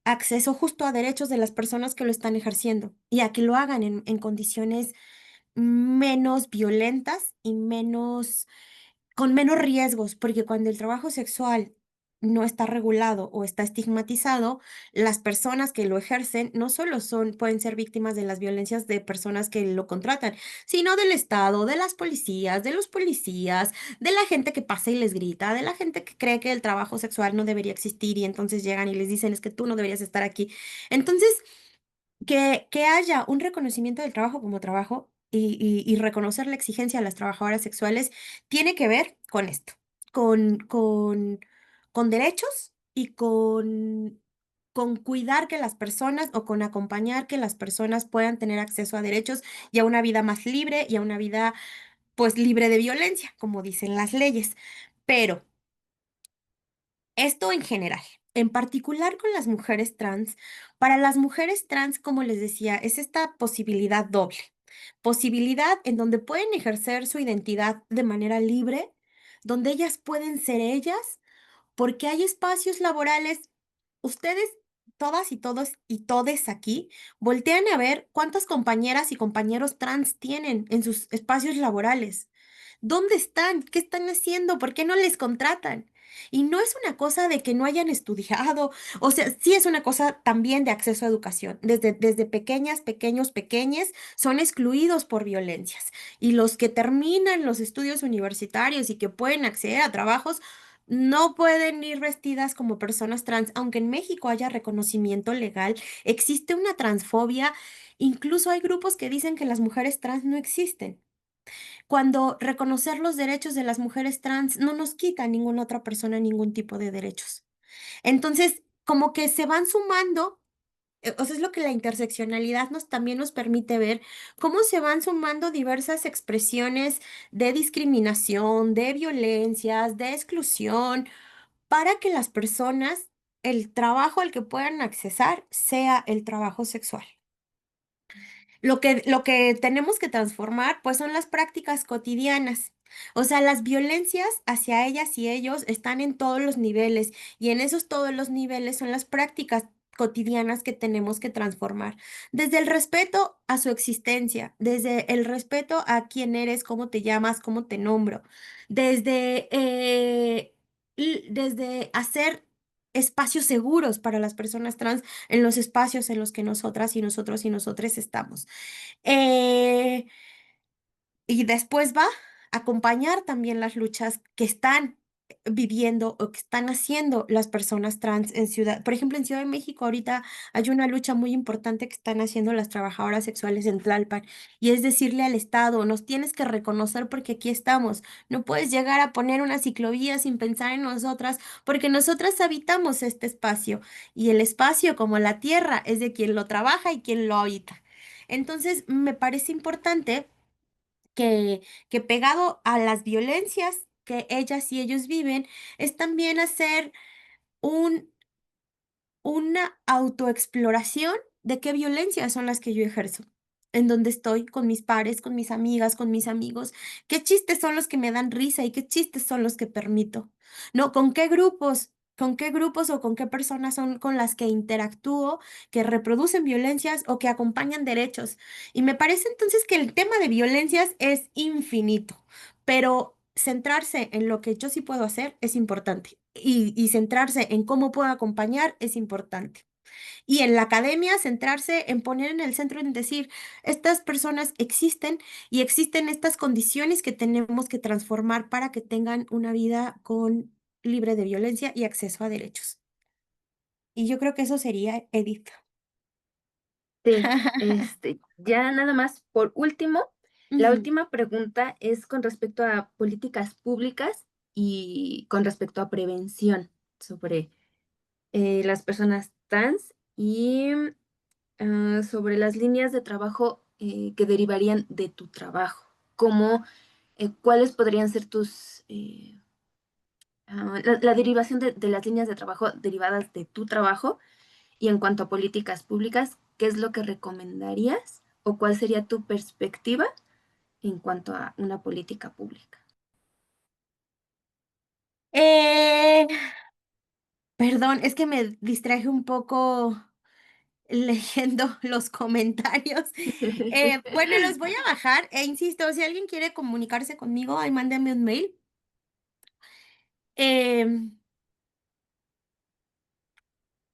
acceso justo a derechos de las personas que lo están ejerciendo y a que lo hagan en condiciones menos violentas y menos con menos riesgos, porque cuando el trabajo sexual no está regulado o está estigmatizado, las personas que lo ejercen no solo pueden ser víctimas de las violencias de personas que lo contratan, sino del Estado, de las policías, de los policías, de la gente que pasa y les grita, de la gente que cree que el trabajo sexual no debería existir y entonces llegan y les dicen es que tú no deberías estar aquí. Entonces, que haya un reconocimiento del trabajo como trabajo y reconocer la exigencia a las trabajadoras sexuales tiene que ver con esto, con, con, con derechos y con cuidar que las personas o con acompañar que las personas puedan tener acceso a derechos y a una vida más libre y a una vida pues libre de violencia, como dicen las leyes. Pero esto en general, en particular con las mujeres trans, para las mujeres trans, como les decía, es esta posibilidad doble. Posibilidad en donde pueden ejercer su identidad de manera libre, donde ellas pueden ser ellas, porque hay espacios laborales. Ustedes, todas y todos y todes aquí, voltean a ver cuántas compañeras y compañeros trans tienen en sus espacios laborales. ¿Dónde están? ¿Qué están haciendo? ¿Por qué no les contratan? Y no es una cosa de que no hayan estudiado, o sea, sí es una cosa también de acceso a educación. Desde pequeñas, pequeños, pequeñes son excluidos por violencias. Y los que terminan los estudios universitarios y que pueden acceder a trabajos no pueden ir vestidas como personas trans, aunque en México haya reconocimiento legal, existe una transfobia, incluso hay grupos que dicen que las mujeres trans no existen, cuando reconocer los derechos de las mujeres trans no nos quita a ninguna otra persona ningún tipo de derechos. Entonces, como que se van sumando, o sea, es lo que la interseccionalidad también nos permite ver, cómo se van sumando diversas expresiones de discriminación, de violencias, de exclusión, para que las personas, el trabajo al que puedan accesar sea el trabajo sexual. Lo que tenemos que transformar, pues, son las prácticas cotidianas. O sea, las violencias hacia ellas y ellos están en todos los niveles y en esos todos los niveles son las prácticas cotidianas que tenemos que transformar. Desde el respeto a su existencia, desde el respeto a quién eres, cómo te llamas, cómo te nombro, desde hacer espacios seguros para las personas trans en los espacios en los que nosotras y nosotros y nosotres estamos. Eh, y después va a acompañar también las luchas que están viviendo o que están haciendo las personas trans en Ciudad. Por ejemplo, en Ciudad de México ahorita hay una lucha muy importante que están haciendo las trabajadoras sexuales en Tlalpan y es decirle al Estado, nos tienes que reconocer porque aquí estamos. No puedes llegar a poner una ciclovía sin pensar en nosotras porque nosotras habitamos este espacio y el espacio como la tierra es de quien lo trabaja y quien lo habita. Entonces, me parece importante que pegado a las violencias que ellas y ellos viven, es también hacer un, una autoexploración de qué violencias son las que yo ejerzo, en donde estoy con mis pares, con mis amigas, con mis amigos, qué chistes son los que me dan risa y qué chistes son los que permito, ¿no? Con qué grupos o con qué personas son con las que interactúo, que reproducen violencias o que acompañan derechos. Y me parece entonces que el tema de violencias es infinito, pero centrarse en lo que yo sí puedo hacer es importante y centrarse en cómo puedo acompañar es importante. Y en la academia, centrarse en poner en el centro, en decir, estas personas existen y existen estas condiciones que tenemos que transformar para que tengan una vida libre de violencia y acceso a derechos. Y yo creo que eso sería, Edith. Sí, ya nada más, por último, la Ujú. última pregunta es con respecto a políticas públicas y con respecto a prevención sobre las personas trans y sobre las líneas de trabajo que derivarían de tu trabajo. ¿Cómo, cuáles podrían ser la derivación de las líneas de trabajo derivadas de tu trabajo? Y en cuanto a políticas públicas, ¿qué es lo que recomendarías o cuál sería tu perspectiva en cuanto a una política pública? Eh, Perdón, es que me distraje un poco leyendo los comentarios. Bueno, los voy a bajar e insisto, si alguien quiere comunicarse conmigo, ahí mándame un mail Em,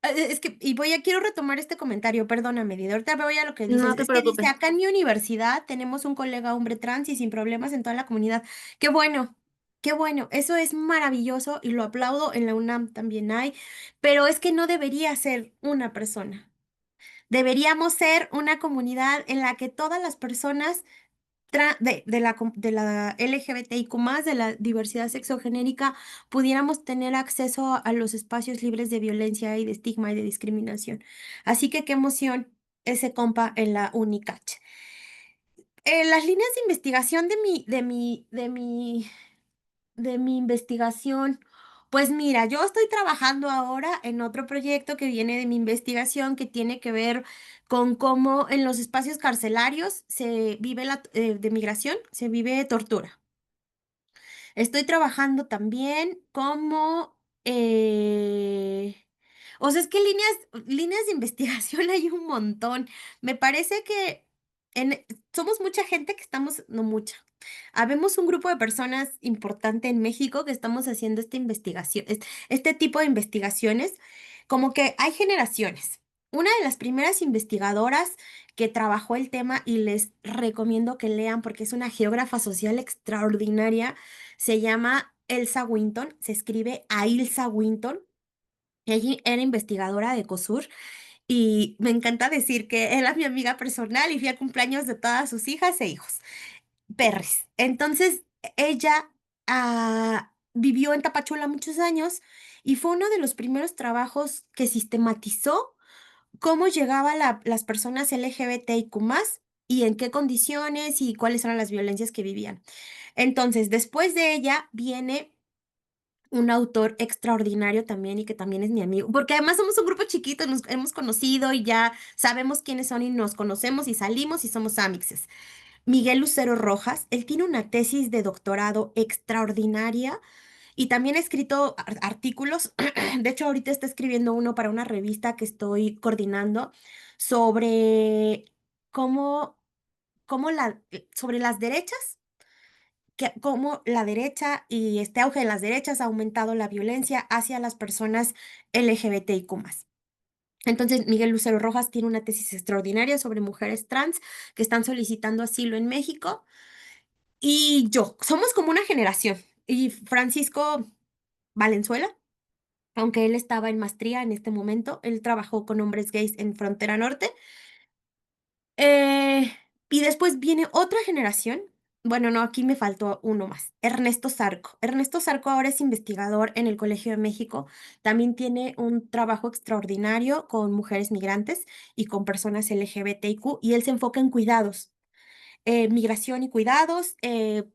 Es que, quiero retomar este comentario, perdóname, Didi, ahorita voy a lo que dices. No te Es que dice, preocupes. acá en mi universidad tenemos un colega hombre trans y sin problemas en toda la comunidad. Qué bueno, eso es maravilloso y lo aplaudo, en la UNAM también hay, pero es que no debería ser una persona. Deberíamos ser una comunidad en la que todas las personas de la LGBTIQ+, de la diversidad sexogenérica, pudiéramos tener acceso a los espacios libres de violencia y de estigma y de discriminación. Así que qué emoción ese compa en la UNICACH. Las líneas de investigación de mi investigación. Pues mira, yo estoy trabajando ahora en otro proyecto que viene de mi investigación que tiene que ver con cómo en los espacios carcelarios se vive de migración, se vive tortura. Estoy trabajando también como, o sea, es que líneas de investigación hay un montón. Me parece que somos mucha gente que estamos, no mucha. Habemos un grupo de personas importante en México que estamos haciendo esta investigación, este tipo de investigaciones, como que hay generaciones. Una de las primeras investigadoras que trabajó el tema y les recomiendo que lean porque es una geógrafa social extraordinaria, se llama Elsa Winton, se escribe Ailsa Winton. Ella era investigadora de COSUR y me encanta decir que era mi amiga personal y fui al cumpleaños de todas sus hijas e hijos. Perris. Entonces, ella vivió en Tapachula muchos años y fue uno de los primeros trabajos que sistematizó cómo llegaban las personas LGBTIQ+, y en qué condiciones y cuáles eran las violencias que vivían. Entonces, después de ella viene un autor extraordinario también y que también es mi amigo, porque además somos un grupo chiquito, nos hemos conocido y ya sabemos quiénes son y nos conocemos y salimos y somos amixes. Miguel Lucero Rojas, él tiene una tesis de doctorado extraordinaria y también ha escrito artículos. De hecho, ahorita está escribiendo uno para una revista que estoy coordinando sobre cómo, sobre las derechas, cómo la derecha y este auge de las derechas ha aumentado la violencia hacia las personas LGBTIQ+. Entonces, Miguel Lucero Rojas tiene una tesis extraordinaria sobre mujeres trans que están solicitando asilo en México. Y yo, somos como una generación. Y Francisco Valenzuela, aunque él estaba en maestría en este momento, él trabajó con hombres gays en Frontera Norte. Eh, y después viene otra generación. Bueno, no, aquí me faltó uno más. Ernesto Zarco. Ernesto Zarco ahora es investigador en el Colegio de México. También tiene un trabajo extraordinario con mujeres migrantes y con personas LGBTIQ y él se enfoca en cuidados. Migración y cuidados,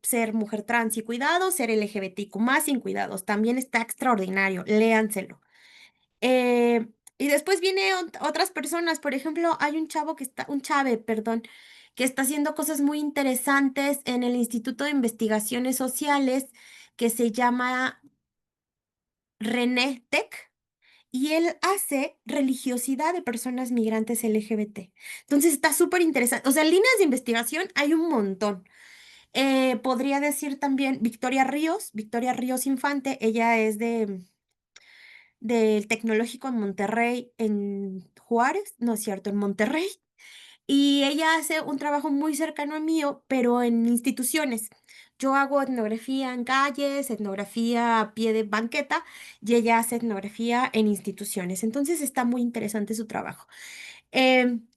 ser mujer trans y cuidados, ser LGBTQ más sin cuidados. También está extraordinario, léanselo. Y después viene otras personas, por ejemplo, hay un chave, perdón, que está haciendo cosas muy interesantes en el Instituto de Investigaciones Sociales que se llama René Tech. Y él hace religiosidad de personas migrantes LGBT. Entonces está súper interesante. O sea, líneas de investigación hay un montón. Podría decir también Victoria Ríos Infante, ella es del Tecnológico en Monterrey, en Juárez, no es cierto, en Monterrey, y ella hace un trabajo muy cercano a mío, pero en instituciones. Yo hago etnografía en calles, etnografía a pie de banqueta, y ella hace etnografía en instituciones. Entonces está muy interesante su trabajo. Em,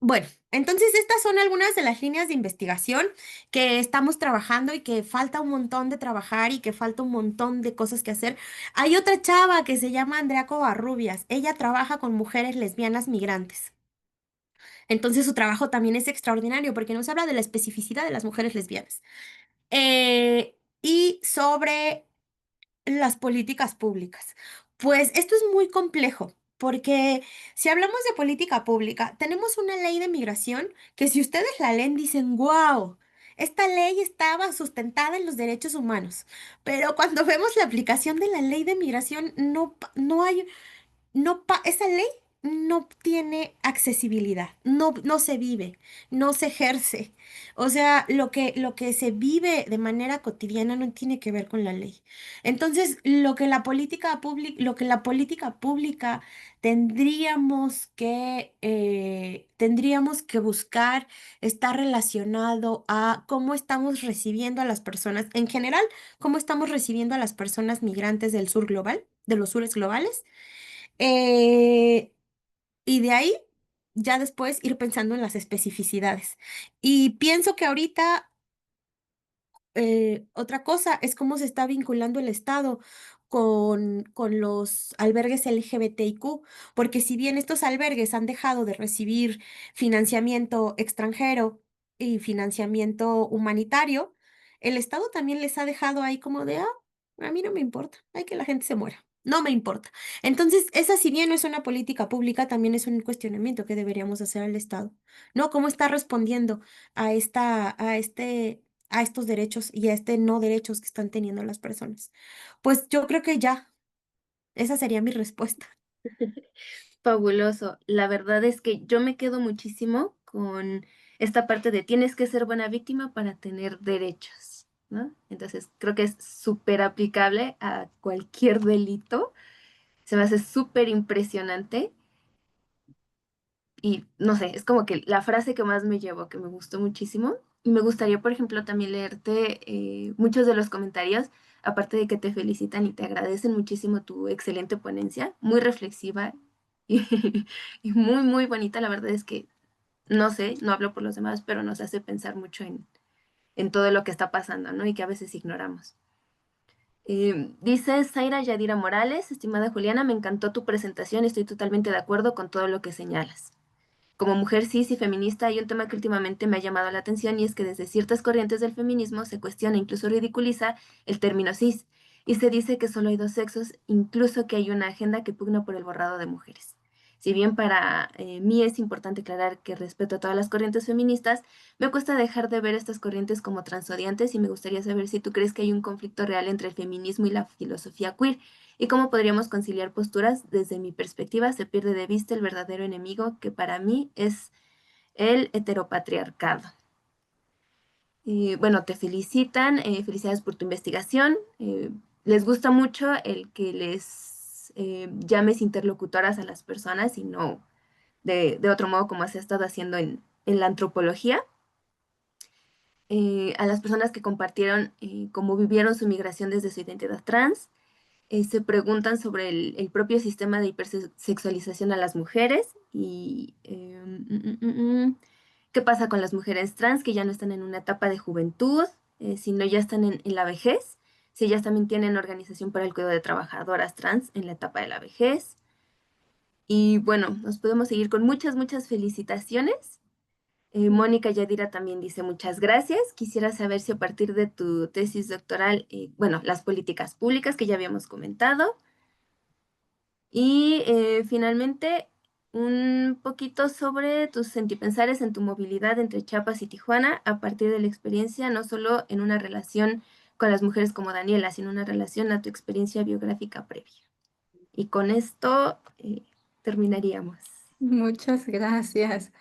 bueno, entonces estas son algunas de las líneas de investigación que estamos trabajando y que falta un montón de trabajar y que falta un montón de cosas que hacer. Hay otra chava que se llama Andrea Covarrubias. Ella trabaja con mujeres lesbianas migrantes. Entonces su trabajo también es extraordinario porque nos habla de la especificidad de las mujeres lesbianas. Y sobre las políticas públicas. Pues esto es muy complejo, porque si hablamos de política pública, tenemos una ley de migración que si ustedes la leen dicen, wow, esta ley estaba sustentada en los derechos humanos, pero cuando vemos la aplicación de la ley de migración, no hay, no esa ley no tiene accesibilidad, no se vive, no se ejerce. O sea, lo que se vive de manera cotidiana no tiene que ver con la ley. Entonces, lo que la política pública tendríamos que buscar está relacionado a cómo estamos recibiendo a las personas, en general, cómo estamos recibiendo a las personas migrantes del sur global, de los sures globales. Eh, y de ahí ya después ir pensando en las especificidades. Y pienso que ahorita otra cosa es cómo se está vinculando el Estado con los albergues LGBTIQ, porque si bien estos albergues han dejado de recibir financiamiento extranjero y financiamiento humanitario, el Estado también les ha dejado ahí como de, a mí no me importa, hay que la gente se muera. No me importa. Entonces, esa si bien no es una política pública, también es un cuestionamiento que deberíamos hacer al Estado, ¿no? ¿Cómo está respondiendo a estos derechos y a este no derechos que están teniendo las personas? Pues yo creo que ya, esa sería mi respuesta. Fabuloso. La verdad es que yo me quedo muchísimo con esta parte de tienes que ser buena víctima para tener derechos, ¿no? Entonces creo que es súper aplicable a cualquier delito. Se me hace súper impresionante y no sé, es como que la frase que más me llevó, que me gustó muchísimo. Y me gustaría, por ejemplo, también leerte muchos de los comentarios, aparte de que te felicitan y te agradecen muchísimo tu excelente ponencia, muy reflexiva y, y muy, muy bonita. La verdad es que, no sé, no hablo por los demás, pero nos hace pensar mucho en todo lo que está pasando, ¿no? Y que a veces ignoramos. Dice Zaira Yadira Morales, estimada Juliana, me encantó tu presentación, estoy totalmente de acuerdo con todo lo que señalas. Como mujer cis y feminista hay un tema que últimamente me ha llamado la atención y es que desde ciertas corrientes del feminismo se cuestiona, incluso ridiculiza el término cis y se dice que solo hay dos sexos, incluso que hay una agenda que pugna por el borrado de mujeres. Si bien para mí es importante aclarar que respeto a todas las corrientes feministas, me cuesta dejar de ver estas corrientes como transodiantes y me gustaría saber si tú crees que hay un conflicto real entre el feminismo y la filosofía queer y cómo podríamos conciliar posturas. Desde mi perspectiva, se pierde de vista el verdadero enemigo que para mí es el heteropatriarcado. Bueno, te felicitan, felicidades por tu investigación. Les gusta mucho el que les llames interlocutoras a las personas y no de otro modo como se ha estado haciendo en la antropología. A las personas que compartieron cómo vivieron su migración desde su identidad trans, se preguntan sobre el propio sistema de hipersexualización a las mujeres y qué pasa con las mujeres trans que ya no están en una etapa de juventud, sino ya están en la vejez, si ellas también tienen organización para el cuidado de trabajadoras trans en la etapa de la vejez. Y bueno, nos podemos seguir con muchas, muchas felicitaciones. Mónica Yadira también dice muchas gracias. Quisiera saber si a partir de tu tesis doctoral, bueno, las políticas públicas que ya habíamos comentado. Y finalmente, un poquito sobre tus sentipensares en tu movilidad entre Chiapas y Tijuana a partir de la experiencia, no solo en una relación con las mujeres como Daniela, sino una relación a tu experiencia biográfica previa. Y con esto terminaríamos. Muchas gracias,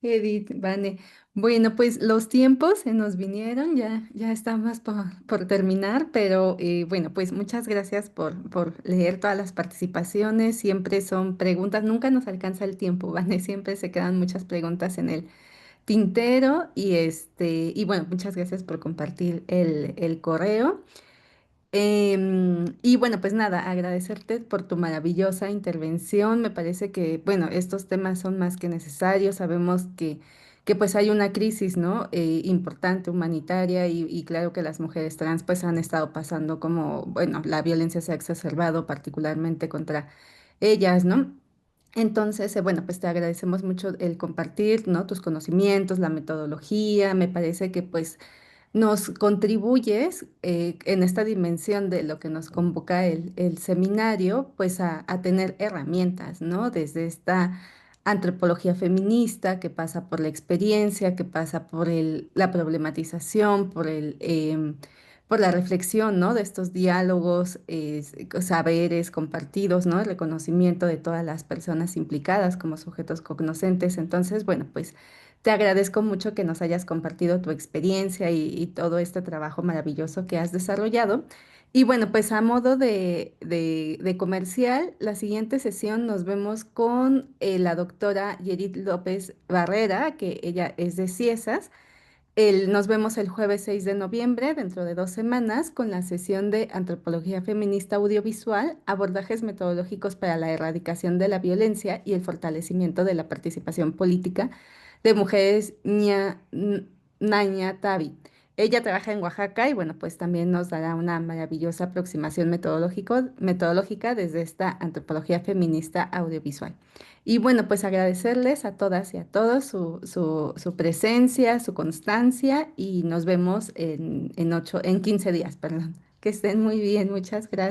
Edith, Vane. Bueno, pues los tiempos se nos vinieron, ya estamos por terminar, pero bueno, pues muchas gracias por leer todas las participaciones. Siempre son preguntas, nunca nos alcanza el tiempo, Vane, siempre se quedan muchas preguntas en el tintero y bueno, muchas gracias por compartir el correo. Y bueno, pues nada, agradecerte por tu maravillosa intervención. Me parece que, bueno, estos temas son más que necesarios. Sabemos que pues hay una crisis, ¿no? Importante, humanitaria, y claro que las mujeres trans pues han estado pasando como, bueno, la violencia se ha exacerbado particularmente contra ellas, ¿no? Entonces, bueno, pues te agradecemos mucho el compartir, ¿no? Tus conocimientos, la metodología. Me parece que pues nos contribuyes en esta dimensión de lo que nos convoca el seminario, pues a tener herramientas, ¿no? Desde esta antropología feminista que pasa por la experiencia, que pasa por la problematización, por el por la reflexión, ¿no? De estos diálogos, saberes compartidos, ¿no? El reconocimiento de todas las personas implicadas como sujetos cognoscentes. Entonces, bueno, pues te agradezco mucho que nos hayas compartido tu experiencia y todo este trabajo maravilloso que has desarrollado. Y bueno, pues a modo de comercial, la siguiente sesión nos vemos con la doctora Yerit López Barrera, que ella es de Ciesas. Nos vemos el jueves 6 de noviembre, dentro de 2 semanas, con la sesión de Antropología Feminista Audiovisual, abordajes metodológicos para la erradicación de la violencia y el fortalecimiento de la participación política de mujeres Naña Tavi. Ella trabaja en Oaxaca y bueno, pues también nos dará una maravillosa aproximación metodológica desde esta antropología feminista audiovisual. Y bueno, pues agradecerles a todas y a todos su presencia, su constancia y nos vemos en 15 días, perdón. Que estén muy bien, muchas gracias.